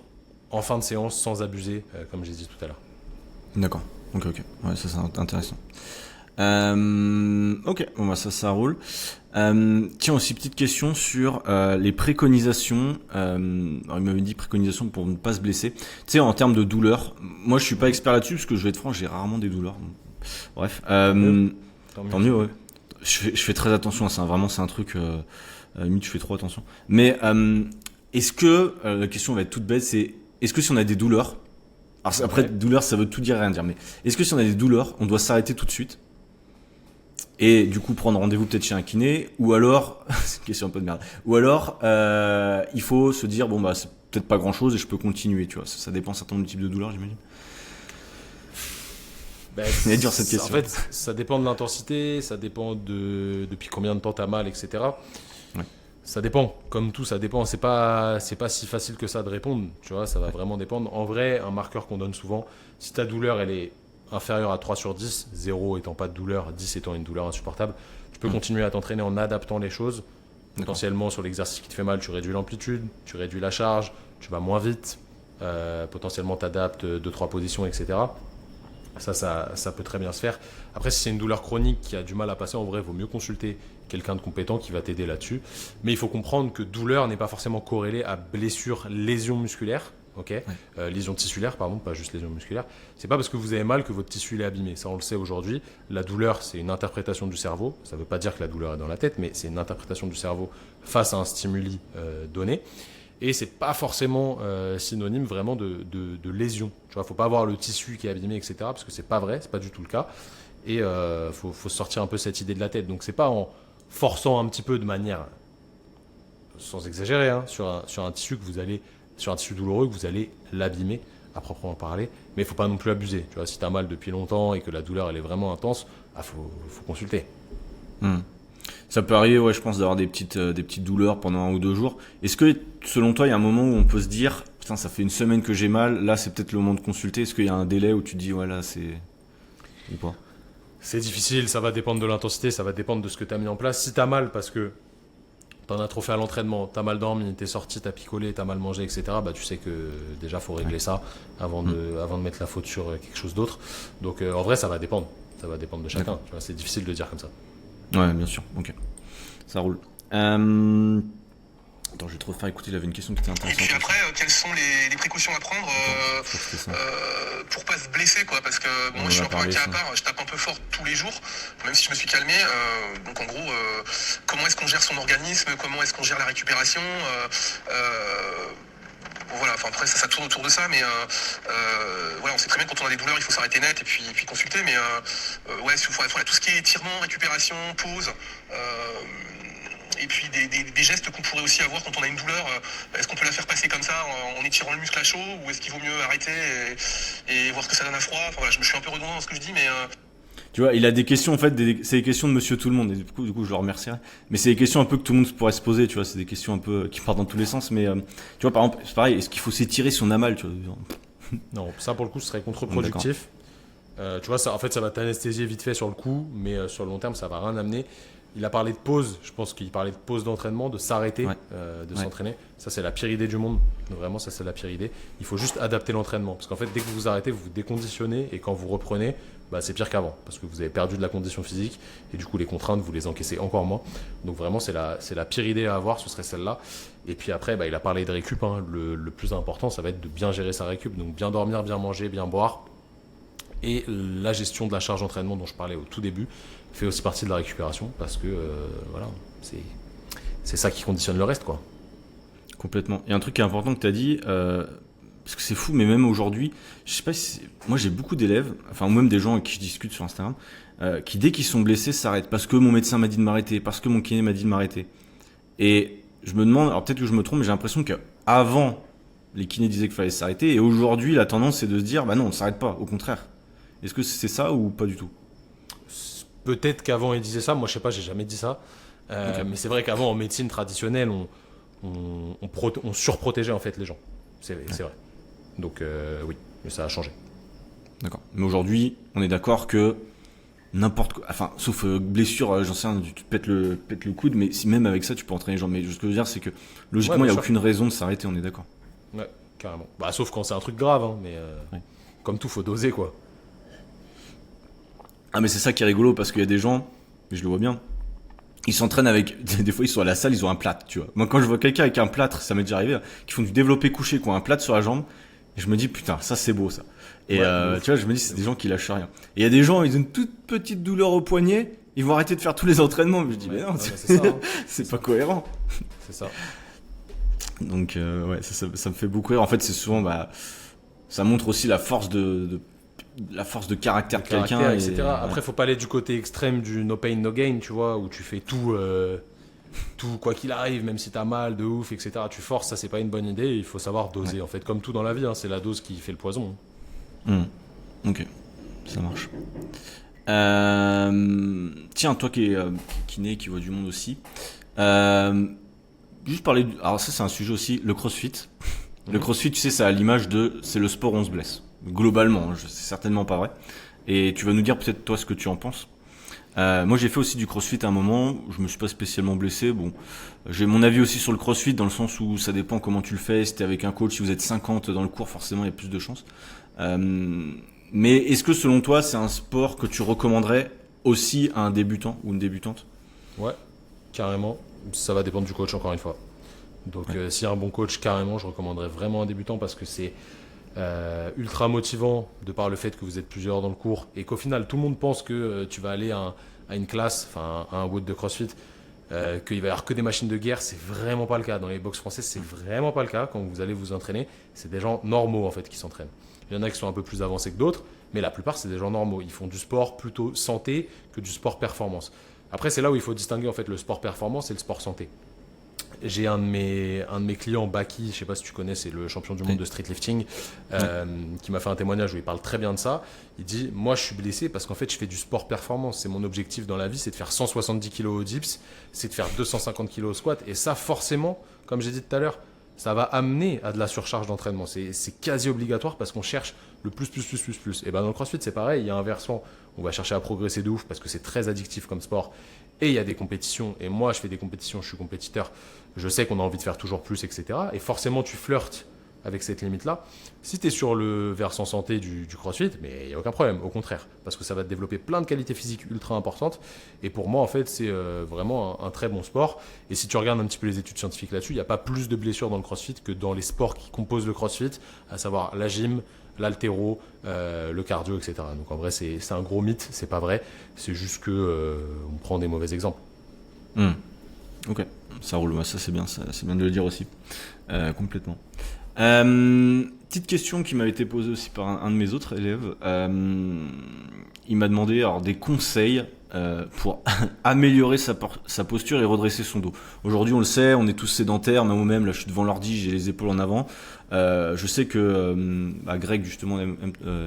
en fin de séance sans abuser, comme j'ai dit tout à l'heure. D'accord, ok. Ouais, ça c'est intéressant. Ok, bon bah ça roule. Tiens, aussi petite question sur les préconisations. Alors il m'avait dit préconisations pour ne pas se blesser. Tu sais, en termes de douleur, moi je suis pas expert là-dessus parce que je vais être franc, j'ai rarement des douleurs. Bref, tant mieux, ouais. Je fais très attention, c'est un truc, limite je fais trop attention. Mais est-ce que, la question va être toute bête, c'est est-ce que si on a des douleurs, alors après douleur ça veut tout dire et rien dire, mais est-ce que si on a des douleurs, on doit s'arrêter tout de suite et du coup prendre rendez-vous peut-être chez un kiné, ou alors, c'est une question un peu de merde, ou alors il faut se dire bon bah c'est peut-être pas grand-chose et je peux continuer, tu vois, ça dépend d'un certain nombre de types de douleurs, j'imagine. C'est dur cette question. En fait, ça dépend de l'intensité, ça dépend depuis combien de temps tu as mal, etc. Ouais. Ça dépend, comme tout, ça dépend. C'est pas si facile que ça de répondre, tu vois, ça va vraiment dépendre. En vrai, un marqueur qu'on donne souvent, si ta douleur elle est inférieure à 3 sur 10, 0 étant pas de douleur, 10 étant une douleur insupportable, tu peux continuer à t'entraîner en adaptant les choses. Potentiellement, sur l'exercice qui te fait mal, tu réduis l'amplitude, tu réduis la charge, tu vas moins vite, potentiellement tu adaptes 2-3 positions, etc. Ça peut très bien se faire. Après, si c'est une douleur chronique qui a du mal à passer, en vrai, il vaut mieux consulter quelqu'un de compétent qui va t'aider là-dessus. Mais il faut comprendre que douleur n'est pas forcément corrélée à blessure, lésion musculaire. Okay, lésion tissulaire, pardon, pas juste lésion musculaire. C'est pas parce que vous avez mal que votre tissu est abîmé. Ça, on le sait aujourd'hui. La douleur, c'est une interprétation du cerveau. Ça ne veut pas dire que la douleur est dans la tête, mais c'est une interprétation du cerveau face à un stimuli donné. Et c'est pas forcément synonyme vraiment de lésion. Tu vois, faut pas avoir le tissu qui est abîmé, etc. Parce que c'est pas vrai, c'est pas du tout le cas. Et faut sortir un peu cette idée de la tête. Donc c'est pas en forçant un petit peu de manière, sans exagérer, hein, sur un tissu douloureux que vous allez l'abîmer à proprement parler. Mais il faut pas non plus abuser. Tu vois, si tu as mal depuis longtemps et que la douleur elle est vraiment intense, faut consulter. Ça peut arriver, ouais, je pense, d'avoir des petites douleurs pendant 1 ou 2 jours. Est-ce que, selon toi, il y a un moment où on peut se dire, putain, ça fait 1 semaine que j'ai mal, là, c'est peut-être le moment de consulter. Est-ce qu'il y a un délai où tu te dis, ouais, là, c'est... ou pas? C'est difficile, ça va dépendre de l'intensité, ça va dépendre de ce que tu as mis en place. Si tu as mal parce que t'en as trop fait à l'entraînement, t'as mal dormi, t'es sorti, t'as picolé, t'as mal mangé, etc. Bah tu sais que déjà faut régler ça avant de mettre la faute sur quelque chose d'autre. Donc en vrai ça va dépendre de chacun. Tu vois, c'est difficile de dire comme ça. Ouais, bien sûr. Ok, ça roule. Attends, je vais te refaire écouter. Il avait une question qui était intéressante. Et puis après, quelles sont les précautions à prendre pour pas se blesser, quoi? Parce que moi, je suis un peu un cas à part. Je tape un peu fort tous les jours, même si je me suis calmé. Donc en gros, comment est-ce qu'on gère son organisme? Comment est-ce qu'on gère la récupération? Voilà, enfin après ça tourne autour de ça, mais voilà, on sait très bien que quand on a des douleurs, il faut s'arrêter net et puis consulter, mais ouais, tout ce qui est étirement, récupération, pause, et puis des gestes qu'on pourrait aussi avoir quand on a une douleur. Est-ce qu'on peut la faire passer comme ça en étirant le muscle à chaud, ou est-ce qu'il vaut mieux arrêter et voir ce que ça donne à froid? Enfin voilà, je me suis un peu redondant dans ce que je dis, mais tu vois, il a des questions, en fait, c'est des questions de monsieur tout le monde, et du coup je le remercierai. Mais c'est des questions un peu que tout le monde pourrait se poser, tu vois, c'est des questions un peu qui partent dans tous les sens, mais tu vois, par exemple, c'est pareil, est-ce qu'il faut s'étirer si on a mal, tu vois? Non, ça pour le coup ce serait contre-productif. Tu vois, ça, en fait ça va t'anesthésier vite fait sur le coup, mais sur le long terme ça va rien amener. Il a parlé de pause, je pense qu'il parlait de pause d'entraînement, de s'arrêter, de s'entraîner. Ça, c'est la pire idée du monde. Vraiment, ça, c'est la pire idée. Il faut juste adapter l'entraînement. Parce qu'en fait, dès que vous vous arrêtez, vous vous déconditionnez. Et quand vous reprenez, bah, c'est pire qu'avant, parce que vous avez perdu de la condition physique, et du coup les contraintes, vous les encaissez encore moins. Donc vraiment, c'est la pire idée à avoir, ce serait celle-là. Et puis après, bah, il a parlé de récup, hein. Le plus important, ça va être de bien gérer sa récup, donc bien dormir, bien manger, bien boire. Et la gestion de la charge d'entraînement dont je parlais au tout début fait aussi partie de la récupération, parce que voilà, c'est ça qui conditionne le reste, quoi. Complètement. Et un truc qui est important que tu as dit, parce que c'est fou, mais même aujourd'hui, je sais pas si moi j'ai beaucoup d'élèves, enfin ou même des gens avec qui je discute sur Instagram, qui dès qu'ils sont blessés s'arrêtent parce que mon médecin m'a dit de m'arrêter, parce que mon kiné m'a dit de m'arrêter. Et je me demande, alors peut-être que je me trompe, mais j'ai l'impression qu'avant les kinés disaient qu'il fallait s'arrêter, et aujourd'hui la tendance c'est de se dire, bah non, on ne s'arrête pas, au contraire. Est-ce que c'est ça ou pas du tout? Peut-être qu'avant il disait ça, moi je sais pas, j'ai jamais dit ça. Ok. Mais c'est vrai qu'avant en médecine traditionnelle, on surprotégeait en fait les gens. C'est vrai. Donc oui, mais ça a changé. D'accord. Mais aujourd'hui, on est d'accord que n'importe quoi, enfin, sauf blessure, j'en sais rien, tu te pètes le coude, mais si même avec ça, tu peux entraîner les gens. Mais ce que je veux dire, c'est que logiquement, Ouais, il bien n'y a sûr. aucune raison de s'arrêter, on est d'accord. Ouais, carrément. Bah, sauf quand c'est un truc grave, hein, mais Ouais. comme tout, faut doser quoi. Ah, mais c'est ça qui est rigolo, parce qu'il y a des gens, et je le vois bien, ils s'entraînent avec, des fois ils sont à la salle, ils ont un plâtre, tu vois. Moi quand je vois quelqu'un avec un plâtre, ça m'est déjà arrivé, qui font du développé couché, qui ont un plâtre sur la jambe, et je me dis putain, ça c'est beau ça. Et Ouais, tu vois, je me dis c'est des gens qui lâchent rien. Et il y a des gens, ils ont une toute petite douleur au poignet, ils vont arrêter de faire tous les entraînements, mais je dis mais non, Ouais, c'est ça, hein. c'est pas cohérent. C'est ça. Donc ouais, ça me fait beaucoup rire. En fait, c'est souvent, bah, ça montre aussi la force la force de caractère de quelqu'un, Caractère, et, etc. Après, faut pas aller du côté extrême du no pain, no gain, tu vois, où tu fais tout quoi qu'il arrive, même si t'as mal de ouf, etc. Tu forces, ça c'est pas une bonne idée. Il faut savoir doser, en fait, comme tout dans la vie, hein, c'est la dose qui fait le poison. Ok, ça marche. Tiens, toi qui es kiné, qui voit du monde aussi, juste parler. Alors ça, c'est un sujet aussi, le CrossFit. Le CrossFit, tu sais, ça a l'image de, c'est le sport où on se blesse. Globalement, c'est certainement pas vrai. Et tu vas nous dire peut-être toi ce que tu en penses. Moi, j'ai fait aussi du CrossFit à un moment. Je me suis pas spécialement blessé. Bon, j'ai mon avis aussi sur le CrossFit dans le sens où ça dépend comment tu le fais. Si t'es avec un coach, si vous êtes 50 dans le cours, forcément, il y a plus de chances. Mais est-ce que selon toi, c'est un sport que tu recommanderais aussi à un débutant ou une débutante? Ouais, carrément. Ça va dépendre du coach, encore une fois. Donc, s'il y a un bon coach, carrément, je recommanderais vraiment un débutant parce que c'est ultra motivant de par le fait que vous êtes plusieurs dans le cours et qu'au final, tout le monde pense que tu vas aller à une classe, enfin, à un WOD de CrossFit, qu'il va y avoir que des machines de guerre. C'est vraiment pas le cas. Dans les box françaises, c'est vraiment pas le cas. Quand vous allez vous entraîner, c'est des gens normaux en fait qui s'entraînent. Il y en a qui sont un peu plus avancés que d'autres, mais la plupart, c'est des gens normaux. Ils font du sport plutôt santé que du sport performance. Après, c'est là où il faut distinguer en fait le sport performance et le sport santé. J'ai un de mes clients, Baki, je sais pas si tu connais, c'est le champion du monde de streetlifting, qui m'a fait un témoignage où il parle très bien de ça. Il dit, moi je suis blessé parce qu'en fait je fais du sport performance. C'est mon objectif dans la vie, c'est de faire 170 kg au dips, c'est de faire 250 kg au squat. Et ça forcément, comme j'ai dit tout à l'heure, ça va amener à de la surcharge d'entraînement. C'est quasi obligatoire parce qu'on cherche le plus. Et ben dans le CrossFit c'est pareil, il y a un versant, on va chercher à progresser de ouf parce que c'est très addictif comme sport. Et il y a des compétitions, et moi je fais des compétitions, je suis compétiteur, je sais qu'on a envie de faire toujours plus, etc. Et forcément tu flirtes avec cette limite-là. Si tu es sur le versant santé du CrossFit, mais il n'y a aucun problème, au contraire, parce que ça va te développer plein de qualités physiques ultra importantes. Et pour moi, en fait, c'est vraiment un très bon sport. Et si tu regardes un petit peu les études scientifiques là-dessus, il n'y a pas plus de blessures dans le CrossFit que dans les sports qui composent le CrossFit, à savoir la gym, l'haltéro, le cardio, etc. Donc en vrai, c'est un gros mythe, c'est pas vrai. C'est juste que on prend des mauvais exemples. Ok, ça roule, ouais, ça c'est bien de le dire aussi, complètement. Petite question qui m'a été posée aussi par un de mes autres élèves. Il m'a demandé alors, des conseils pour améliorer sa posture et redresser son dos. Aujourd'hui, on le sait, on est tous sédentaires, même moi-même, là je suis devant l'ordi, j'ai les épaules en avant. Je sais que Greg justement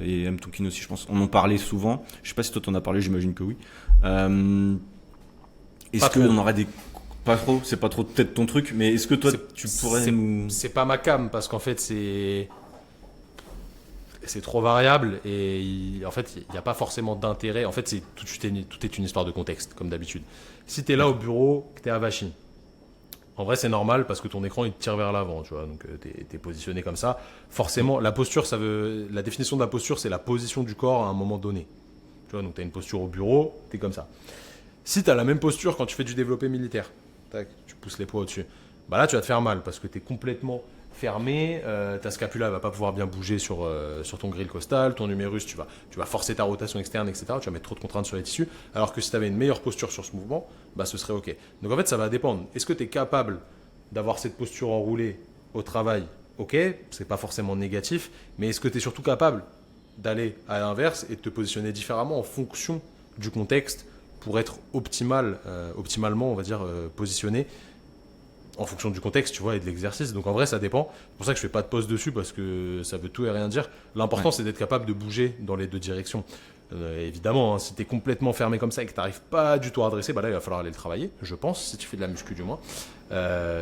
et M. Tonkin aussi, je pense, on en parlait souvent. Je sais pas si toi t'en as parlé, j'imagine que oui. Est-ce qu'on aurait des... Pas trop, c'est pas trop peut-être ton truc, mais est-ce que toi tu pourrais nous... C'est pas ma cam parce qu'en fait c'est trop variable et en fait il n'y a pas forcément d'intérêt. En fait c'est tout est une histoire de contexte comme d'habitude. Si tu es là au bureau, que tu es à Vachine, en vrai c'est normal parce que ton écran il te tire vers l'avant, tu vois, donc tu es positionné comme ça. Forcément la posture, la définition de la posture c'est la position du corps à un moment donné. Tu vois, donc tu as une posture au bureau, tu es comme ça. Si tu as la même posture quand tu fais du développé militaire, tac, tu pousses les poids au-dessus, bah là tu vas te faire mal parce que tu es complètement fermé, ta scapula ne va pas pouvoir bien bouger sur ton grille costal, ton humérus, tu vas forcer ta rotation externe, etc. Tu vas mettre trop de contraintes sur les tissus, alors que si tu avais une meilleure posture sur ce mouvement, bah ce serait ok. Donc en fait ça va dépendre. Est-ce que tu es capable d'avoir cette posture enroulée au travail? Ok, c'est pas forcément négatif, mais est-ce que tu es surtout capable d'aller à l'inverse et de te positionner différemment en fonction du contexte pour être optimalement, on va dire, positionné en fonction du contexte, tu vois, et de l'exercice. Donc en vrai, ça dépend. C'est pour ça que je fais pas de pause dessus parce que ça veut tout et rien dire. L'important, c'est d'être capable de bouger dans les deux directions. Évidemment, hein, si tu es complètement fermé comme ça et que tu n'arrives pas du tout à redresser, bah là, il va falloir aller le travailler, je pense, si tu fais de la muscu du moins.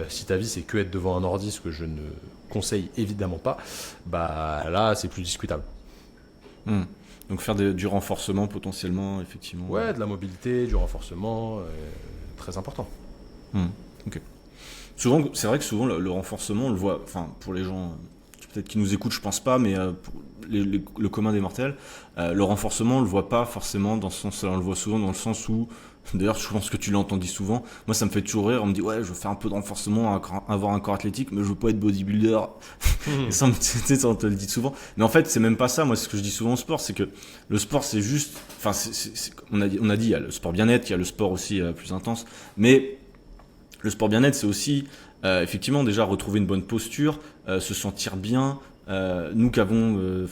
Si ta vie, c'est que être devant un ordi, ce que je ne conseille évidemment pas, bah là, c'est plus discutable. Donc faire du renforcement potentiellement, effectivement. Ouais, de la mobilité, du renforcement, très important. Ok. Souvent, c'est vrai que souvent le renforcement, on le voit, enfin pour les gens peut-être qui nous écoutent, je pense pas, mais pour le commun des mortels, le renforcement, on le voit pas forcément dans ce sens-là. On le voit souvent dans le sens où, d'ailleurs, je pense que tu l'as entendu souvent. Moi, ça me fait toujours rire. On me dit ouais, je veux faire un peu de renforcement, avoir un corps athlétique, mais je veux pas être bodybuilder. Et ça, on te le dit souvent. Mais en fait, c'est même pas ça. Moi, ce que je dis souvent au sport, c'est que le sport, c'est juste, enfin, on a dit, il y a le sport bien-être, il y a le sport aussi plus intense, mais le sport bien-être, c'est aussi effectivement déjà retrouver une bonne posture, se sentir bien. Nous qu'avons,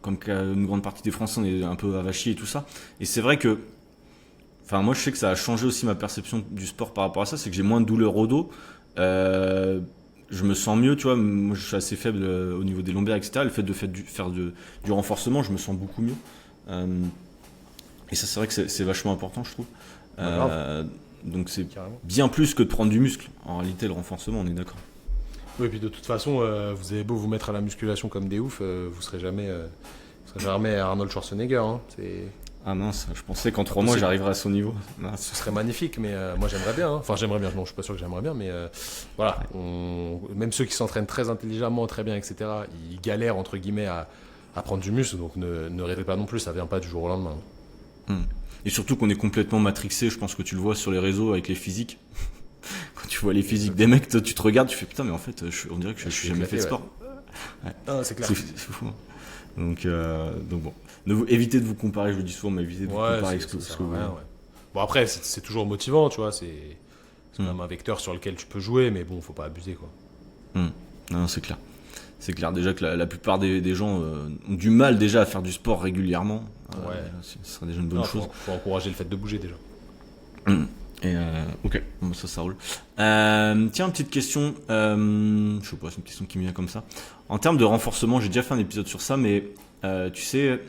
comme une grande partie des Français, on est un peu avachis et tout ça. Et c'est vrai que, enfin moi je sais que ça a changé aussi ma perception du sport par rapport à ça, c'est que j'ai moins de douleur au dos. Je me sens mieux, tu vois. Moi je suis assez faible au niveau des lombaires, etc. Le fait de faire du renforcement, je me sens beaucoup mieux. Et ça, c'est vrai que c'est vachement important, je trouve. Donc c'est bien plus que de prendre du muscle. En réalité, le renforcement, on est d'accord. Oui, et puis de toute façon, vous avez beau vous mettre à la musculation comme des oufs, vous serez jamais Arnold Schwarzenegger. Hein. Ah mince, je pensais qu'en 3 mois, j'arriverais à son niveau. Ce serait magnifique, mais moi j'aimerais bien. Hein. Enfin, j'aimerais bien. Non, je suis pas sûr que j'aimerais bien, mais voilà. Même ceux qui s'entraînent très intelligemment, très bien, etc., ils galèrent entre guillemets à prendre du muscle. Donc ne rêvez pas non plus, ça vient pas du jour au lendemain. Et surtout qu'on est complètement matrixé, je pense que tu le vois sur les réseaux avec les physiques. Quand tu vois les physiques des mecs, toi, tu te regardes, tu fais putain, mais en fait, on dirait que je suis jamais fait de sport. Ouais. Ah, c'est clair. C'est fou. Donc bon, évitez de vous comparer, je le dis souvent, mais évitez de vous comparer avec ce que vous voulez. Bon, après, c'est toujours motivant, tu vois, c'est quand même un vecteur sur lequel tu peux jouer, mais bon, faut pas abuser, quoi. Non, c'est clair. C'est clair déjà que la plupart des gens ont du mal déjà à faire du sport régulièrement. Ce serait déjà une bonne chose. Faut encourager le fait de bouger déjà. Et ok, bon, ça roule. Tiens, petite question. Je sais pas, c'est une question qui me vient comme ça. En termes de renforcement, j'ai déjà fait un épisode sur ça, mais tu sais,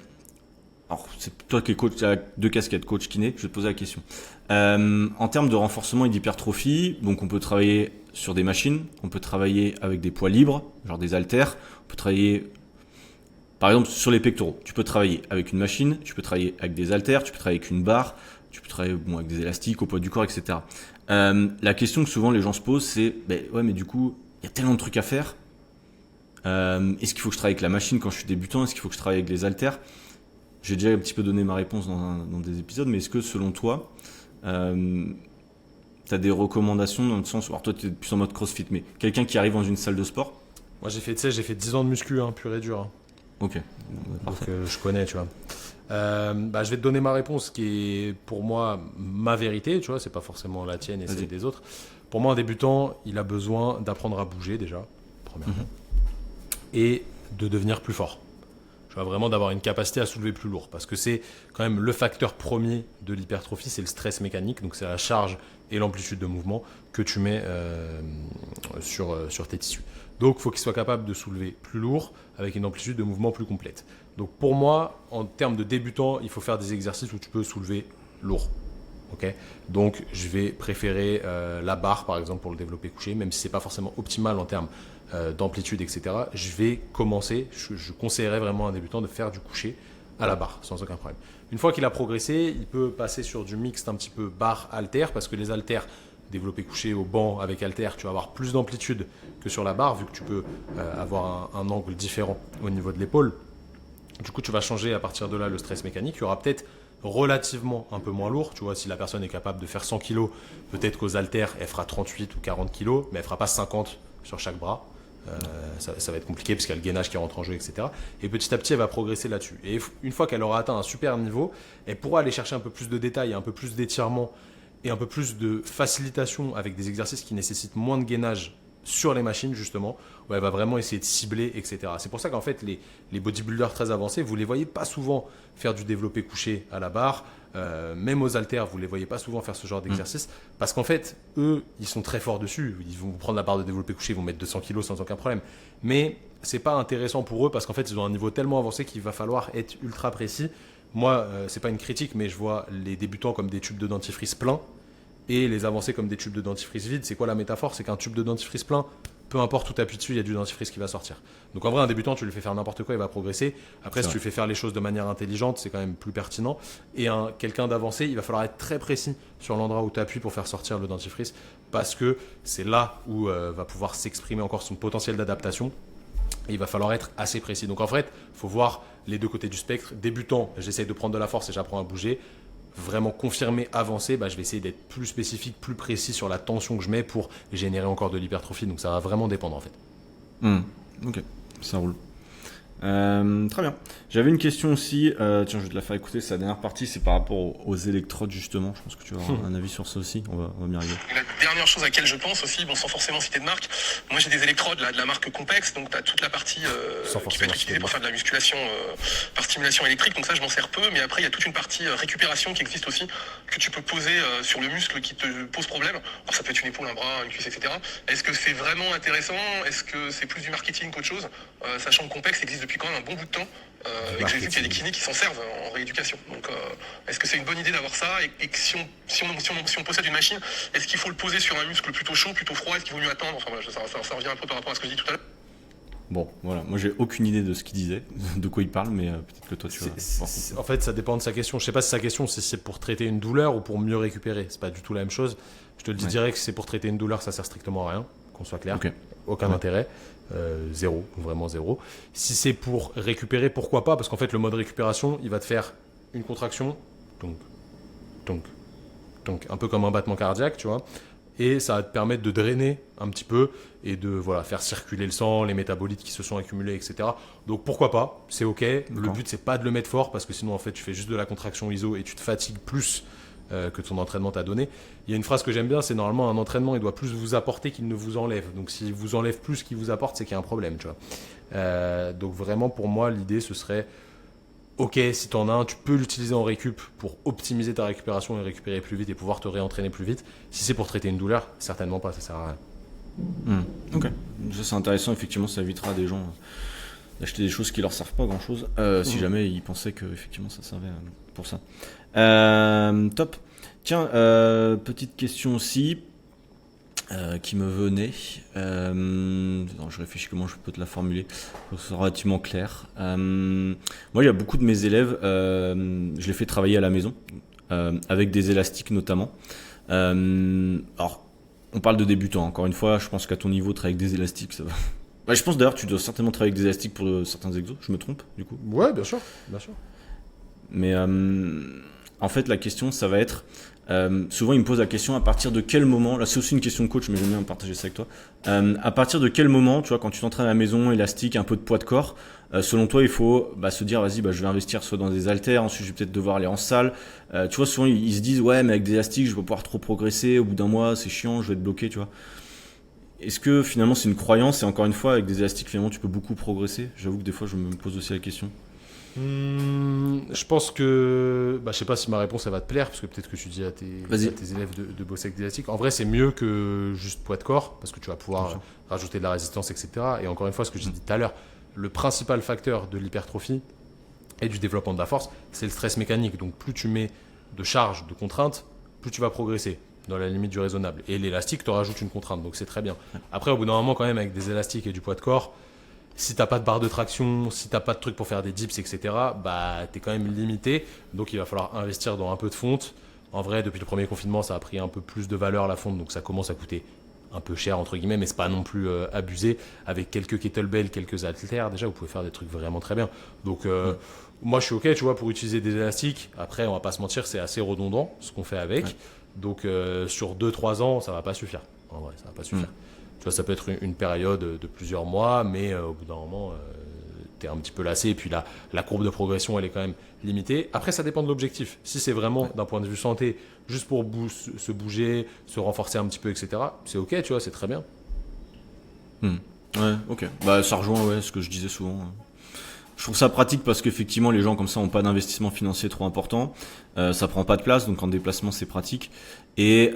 alors c'est toi qui es coach, tu as 2 casquettes, coach kiné. Je vais te poser la question. En termes de renforcement et d'hypertrophie, donc on peut travailler sur des machines, on peut travailler avec des poids libres, genre des haltères, on peut travailler, par exemple, sur les pectoraux. Tu peux travailler avec une machine, tu peux travailler avec des haltères, tu peux travailler avec une barre, tu peux travailler avec des élastiques au poids du corps, etc. La question que souvent les gens se posent, c'est ouais, mais du coup, il y a tellement de trucs à faire. Est-ce qu'il faut que je travaille avec la machine quand je suis débutant? Est-ce qu'il faut que je travaille avec les haltères? J'ai déjà un petit peu donné ma réponse dans des épisodes, mais est-ce que selon toi, tu as des recommandations dans le sens où, alors toi tu es plus en mode crossfit, mais quelqu'un qui arrive dans une salle de sport? Moi j'ai fait 10 ans de muscu, pur et dur. Ok. Donc je connais, tu vois. Je vais te donner ma réponse qui est pour moi ma vérité, tu vois, c'est pas forcément la tienne et celle des autres. Pour moi, un débutant, il a besoin d'apprendre à bouger déjà, premièrement, et de devenir plus fort. Je vois vraiment d'avoir une capacité à soulever plus lourd, parce que c'est quand même le facteur premier de l'hypertrophie, c'est le stress mécanique, donc c'est la charge et l'amplitude de mouvement que tu mets sur tes tissus. Donc il faut qu'il soit capable de soulever plus lourd avec une amplitude de mouvement plus complète. Donc pour moi, en termes de débutant, il faut faire des exercices où tu peux soulever lourd. Okay, donc je vais préférer la barre par exemple pour le développé couché, même si ce n'est pas forcément optimal en termes d'amplitude, etc. Je vais commencer, je conseillerais vraiment à un débutant de faire du couché à la barre sans aucun problème. Une fois qu'il a progressé, il peut passer sur du mixte un petit peu barre-haltère, parce que les haltères développé couché au banc avec haltère, tu vas avoir plus d'amplitude que sur la barre, vu que tu peux avoir un angle différent au niveau de l'épaule. Du coup, tu vas changer à partir de là le stress mécanique. Il y aura peut-être relativement un peu moins lourd. Tu vois, si la personne est capable de faire 100 kg, peut-être qu'aux haltères, elle fera 38 ou 40 kg, mais elle fera pas 50 sur chaque bras. Ça va être compliqué parce qu'il y a le gainage qui rentre en jeu, etc. Et petit à petit, elle va progresser là-dessus. Et une fois qu'elle aura atteint un super niveau, elle pourra aller chercher un peu plus de détails, un peu plus d'étirement et un peu plus de facilitation avec des exercices qui nécessitent moins de gainage sur les machines, justement, où elle va vraiment essayer de cibler, etc. C'est pour ça qu'en fait, les bodybuilders très avancés, vous ne les voyez pas souvent faire du développé couché à la barre, même aux haltères, vous ne les voyez pas souvent faire ce genre d'exercice, parce qu'en fait, eux, ils sont très forts dessus. Ils vont prendre la barre de développé couché, ils vont mettre 200 kg sans aucun problème. Mais ce n'est pas intéressant pour eux, parce qu'en fait, ils ont un niveau tellement avancé qu'il va falloir être ultra précis. Moi, ce n'est pas une critique, mais je vois les débutants comme des tubes de dentifrice pleins, et les avancés comme des tubes de dentifrice vides. C'est quoi la métaphore? C'est qu'un tube de dentifrice plein, peu importe où tu appuies dessus, il y a du dentifrice qui va sortir. Donc en vrai, un débutant, tu lui fais faire n'importe quoi, il va progresser. Après, si tu lui fais faire les choses de manière intelligente, c'est quand même plus pertinent. Et quelqu'un d'avancé, il va falloir être très précis sur l'endroit où tu appuies pour faire sortir le dentifrice, parce que c'est là où va pouvoir s'exprimer encore son potentiel d'adaptation. Et il va falloir être assez précis. Donc en fait, il faut voir les deux côtés du spectre. Débutant, j'essaye de prendre de la force et j'apprends à bouger. Vraiment confirmé, avancé, je vais essayer d'être plus spécifique, plus précis sur la tension que je mets pour générer encore de l'hypertrophie. Donc ça va vraiment dépendre en fait. Ok, ça roule. Très bien. J'avais une question aussi. Tiens, je vais te la faire écouter. C'est la dernière partie, c'est par rapport aux électrodes justement. Je pense que tu vas avoir un avis sur ça aussi. On va y arriver. La dernière chose à laquelle je pense aussi, bon, sans forcément citer de marque, moi j'ai des électrodes là, de la marque Compex, donc tu as toute la partie qui peut être utilisée pour faire de la musculation par stimulation électrique, donc ça je m'en sers peu, mais après il y a toute une partie récupération qui existe aussi, que tu peux poser sur le muscle qui te pose problème. Alors ça peut être une épaule, un bras, une cuisse, etc. Est-ce que c'est vraiment intéressant? Est-ce que c'est plus du marketing qu'autre chose? Sachant que Compex existe depuis quand même un bon bout de temps, et que j'ai vu qu'il y a des kinés qui s'en servent en rééducation. Donc est-ce que c'est une bonne idée d'avoir ça, et que si on possède une machine, est-ce qu'il faut le poser sur un muscle plutôt chaud, plutôt froid? Est-ce qu'il vaut mieux attendre? Enfin voilà, ça revient un peu par rapport à ce que je dis tout à l'heure. Bon, voilà. Moi, j'ai aucune idée de ce qu'il disait, de quoi il parle, mais peut-être que toi, tu vas. En fait, ça dépend de sa question. Je sais pas si sa question, c'est pour traiter une douleur ou pour mieux récupérer. C'est pas du tout la même chose. Je te le dis direct, si c'est pour traiter une douleur, ça sert strictement à rien, qu'on soit clair. Okay. Aucun intérêt. Zéro, vraiment zéro. Si c'est pour récupérer, pourquoi pas? Parce qu'en fait, le mode récupération, il va te faire une contraction, donc, un peu comme un battement cardiaque, tu vois. Et ça va te permettre de drainer un petit peu et de faire circuler le sang, les métabolites qui se sont accumulés, etc. Donc pourquoi pas, c'est ok. Le but, c'est pas de le mettre fort, parce que sinon, en fait, tu fais juste de la contraction iso et tu te fatigues plus que ton entraînement t'a donné. Il y a une phrase que j'aime bien, c'est normalement un entraînement, il doit plus vous apporter qu'il ne vous enlève. Donc s'il vous enlève plus qu'il vous apporte, c'est qu'il y a un problème, tu vois. Donc vraiment, pour moi, l'idée, ce serait, ok, si tu en as un, tu peux l'utiliser en récup pour optimiser ta récupération et récupérer plus vite et pouvoir te réentraîner plus vite. Si c'est pour traiter une douleur, certainement pas, ça sert à rien. Ok, ça c'est intéressant, effectivement, ça évitera des gens d'acheter des choses qui leur servent pas grand chose, si jamais ils pensaient que effectivement ça servait pour ça. Top. Tiens, petite question aussi qui me venait. Je réfléchis comment je peux te la formuler pour que ce soit relativement clair. Moi, il y a beaucoup de mes élèves, je les fais travailler à la maison, avec des élastiques notamment. Alors, on parle de débutants. Encore une fois, je pense qu'à ton niveau, travailler avec des élastiques, ça va. Je pense d'ailleurs que tu dois certainement travailler avec des élastiques pour certains exos. Je me trompe, du coup? Ouais, bien sûr, bien sûr. Mais en fait, la question, ça va être... souvent, ils me posent la question à partir de quel moment... Là, c'est aussi une question de coach, mais j'aime bien partager ça avec toi. À partir de quel moment, tu vois, quand tu t'entraînes à la maison, élastique, un peu de poids de corps, selon toi, il faut se dire, vas-y, je vais investir soit dans des haltères, ensuite je vais peut-être devoir aller en salle. Tu vois, souvent, ils se disent, ouais, mais avec des élastiques, je vais pas pouvoir trop progresser. Au bout d'un mois, c'est chiant, je vais être bloqué, tu vois. Est-ce que finalement, c'est une croyance? Et encore une fois, avec des élastiques, finalement, tu peux beaucoup progresser? J'avoue que des fois, je me pose aussi la question. Je pense que... je sais pas si ma réponse elle va te plaire, parce que peut-être que tu dis à tes élèves de bosser avec des élastiques. En vrai, c'est mieux que juste poids de corps, parce que tu vas pouvoir rajouter de la résistance, etc. Et encore une fois, ce que j'ai dit tout à l'heure, le principal facteur de l'hypertrophie et du développement de la force, c'est le stress mécanique. Donc plus tu mets de charge, de contraintes, plus tu vas progresser dans la limite du raisonnable. Et l'élastique te rajoute une contrainte, donc c'est très bien. Après, au bout d'un moment, quand même, avec des élastiques et du poids de corps, si t'as pas de barre de traction, si t'as pas de truc pour faire des dips, etc., t'es quand même limité. Donc il va falloir investir dans un peu de fonte. En vrai, depuis le premier confinement, ça a pris un peu plus de valeur la fonte, donc ça commence à coûter un peu cher entre guillemets, mais c'est pas non plus abusé. Avec quelques kettlebells, quelques haltères, déjà vous pouvez faire des trucs vraiment très bien. Donc moi je suis ok, tu vois, pour utiliser des élastiques. Après on va pas se mentir, c'est assez redondant ce qu'on fait avec. Ouais. Donc sur 2-3 ans ça va pas suffire. En vrai ça va pas suffire. Tu vois, ça peut être une période de plusieurs mois, mais au bout d'un moment t'es un petit peu lassé, et puis la courbe de progression elle est quand même limitée. Après ça dépend de l'objectif. Si c'est vraiment d'un point de vue santé, juste pour se bouger, se renforcer un petit peu, etc., c'est ok, tu vois, c'est très bien. Ouais, ok. Bah ça rejoint ce que je disais souvent. Je trouve ça pratique parce qu'effectivement les gens comme ça n'ont pas d'investissement financier trop important, ça prend pas de place, donc en déplacement c'est pratique, et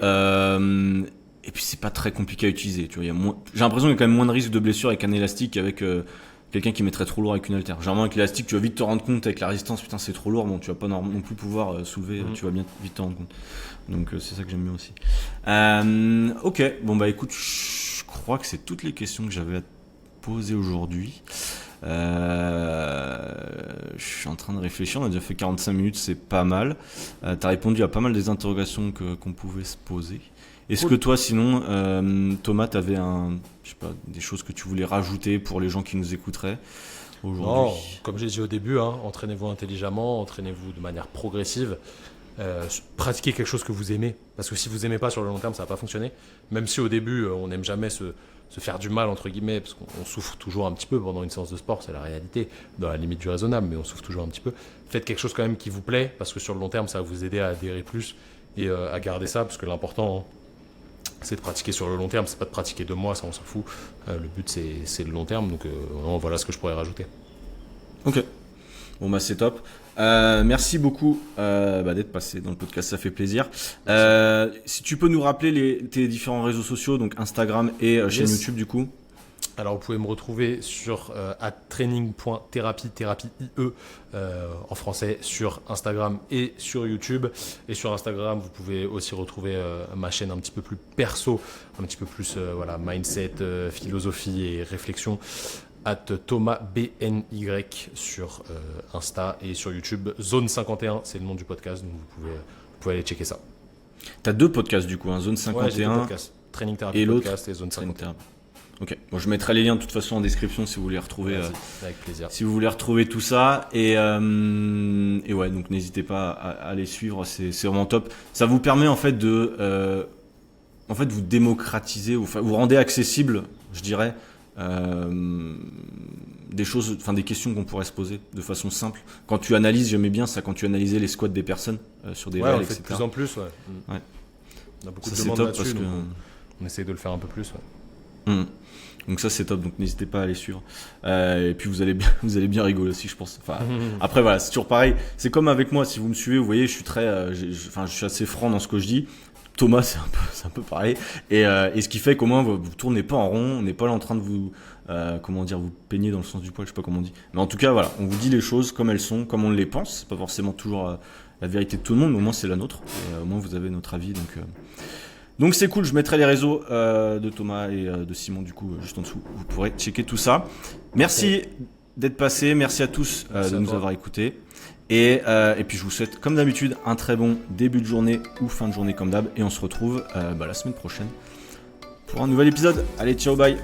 puis c'est pas très compliqué à utiliser, tu vois. J'ai l'impression qu'il y a quand même moins de risque de blessure avec un élastique qu'avec quelqu'un qui mettrait trop lourd avec une haltère. Généralement avec l'élastique tu vas vite te rendre compte avec la résistance, putain c'est trop lourd, bon tu vas pas non plus pouvoir soulever, tu vas bien vite te rendre compte. Donc c'est ça que j'aime bien aussi. Ok, bon bah écoute, je crois que c'est toutes les questions que j'avais à te poser aujourd'hui. Je suis en train de réfléchir, on a déjà fait 45 minutes, c'est pas mal. T'as répondu à pas mal des interrogations qu'on pouvait se poser. Est-ce que toi sinon, Thomas, t'avais des choses que tu voulais rajouter pour les gens qui nous écouteraient aujourd'hui? Non, comme j'ai dit au début, entraînez-vous intelligemment, entraînez-vous de manière progressive. Pratiquez quelque chose que vous aimez, parce que si vous aimez pas sur le long terme ça va pas fonctionner, même si au début on n'aime jamais se faire du mal entre guillemets, parce qu'on souffre toujours un petit peu pendant une séance de sport, c'est la réalité, dans la limite du raisonnable, mais on souffre toujours un petit peu. Faites quelque chose quand même qui vous plaît, parce que sur le long terme ça va vous aider à adhérer plus et à garder ça, parce que l'important c'est de pratiquer sur le long terme, c'est pas de pratiquer 2 mois, ça on s'en fout. Le but c'est le long terme, donc voilà ce que je pourrais rajouter. Ok, bon bah c'est top. Merci beaucoup d'être passé dans le podcast, ça fait plaisir. Si tu peux nous rappeler tes différents réseaux sociaux, donc Instagram et chaîne YouTube du coup. Alors vous pouvez me retrouver sur @training.therapie IE en français sur Instagram et sur YouTube. Et sur Instagram vous pouvez aussi retrouver ma chaîne un petit peu plus perso, un petit peu plus mindset, philosophie et réflexion. @ThomasBNY sur Insta et sur YouTube. Zone 51, c'est le nom du podcast, donc vous pouvez aller checker ça. T'as 2 podcasts du coup, Zone 51. Ouais, j'ai 2 podcasts. Training Therapy et Podcast et Zone 51. Ok, bon, je mettrai les liens de toute façon en description si vous voulez retrouver. Avec plaisir. Si vous voulez retrouver tout ça et ouais, donc n'hésitez pas à les suivre, c'est vraiment top. Ça vous permet en fait de vous démocratiser, vous rendez accessible, je dirais. Des choses, des questions qu'on pourrait se poser de façon simple. Quand tu analyses, j'aimais bien ça, quand tu analysais les squats des personnes sur des réels, etc. On le fait de plus en plus, ouais. On a beaucoup de demandes là-dessus, donc on essaie de le faire un peu plus, ouais. Donc ça c'est top, donc n'hésitez pas à les suivre. Et puis vous allez bien rigoler aussi, je pense. Après voilà, c'est toujours pareil. C'est comme avec moi, si vous me suivez, vous voyez, je suis je suis assez franc dans ce que je dis. Thomas, c'est un peu pareil. Et ce qui fait qu'au moins vous tournez pas en rond, on n'est pas là en train de vous vous peigner dans le sens du poil, je sais pas comment on dit. Mais en tout cas, voilà, on vous dit les choses comme elles sont, comme on les pense. C'est pas forcément toujours la vérité de tout le monde, mais au moins c'est la nôtre. Et au moins vous avez notre avis. Donc c'est cool, je mettrai les réseaux de Thomas et de Simon du coup juste en dessous. Vous pourrez checker tout ça. Merci d'être passé, merci à tous de nous avoir écoutés. Et puis je vous souhaite comme d'habitude un très bon début de journée ou fin de journée comme d'hab. Et on se retrouve la semaine prochaine pour un nouvel épisode. Allez, ciao, bye.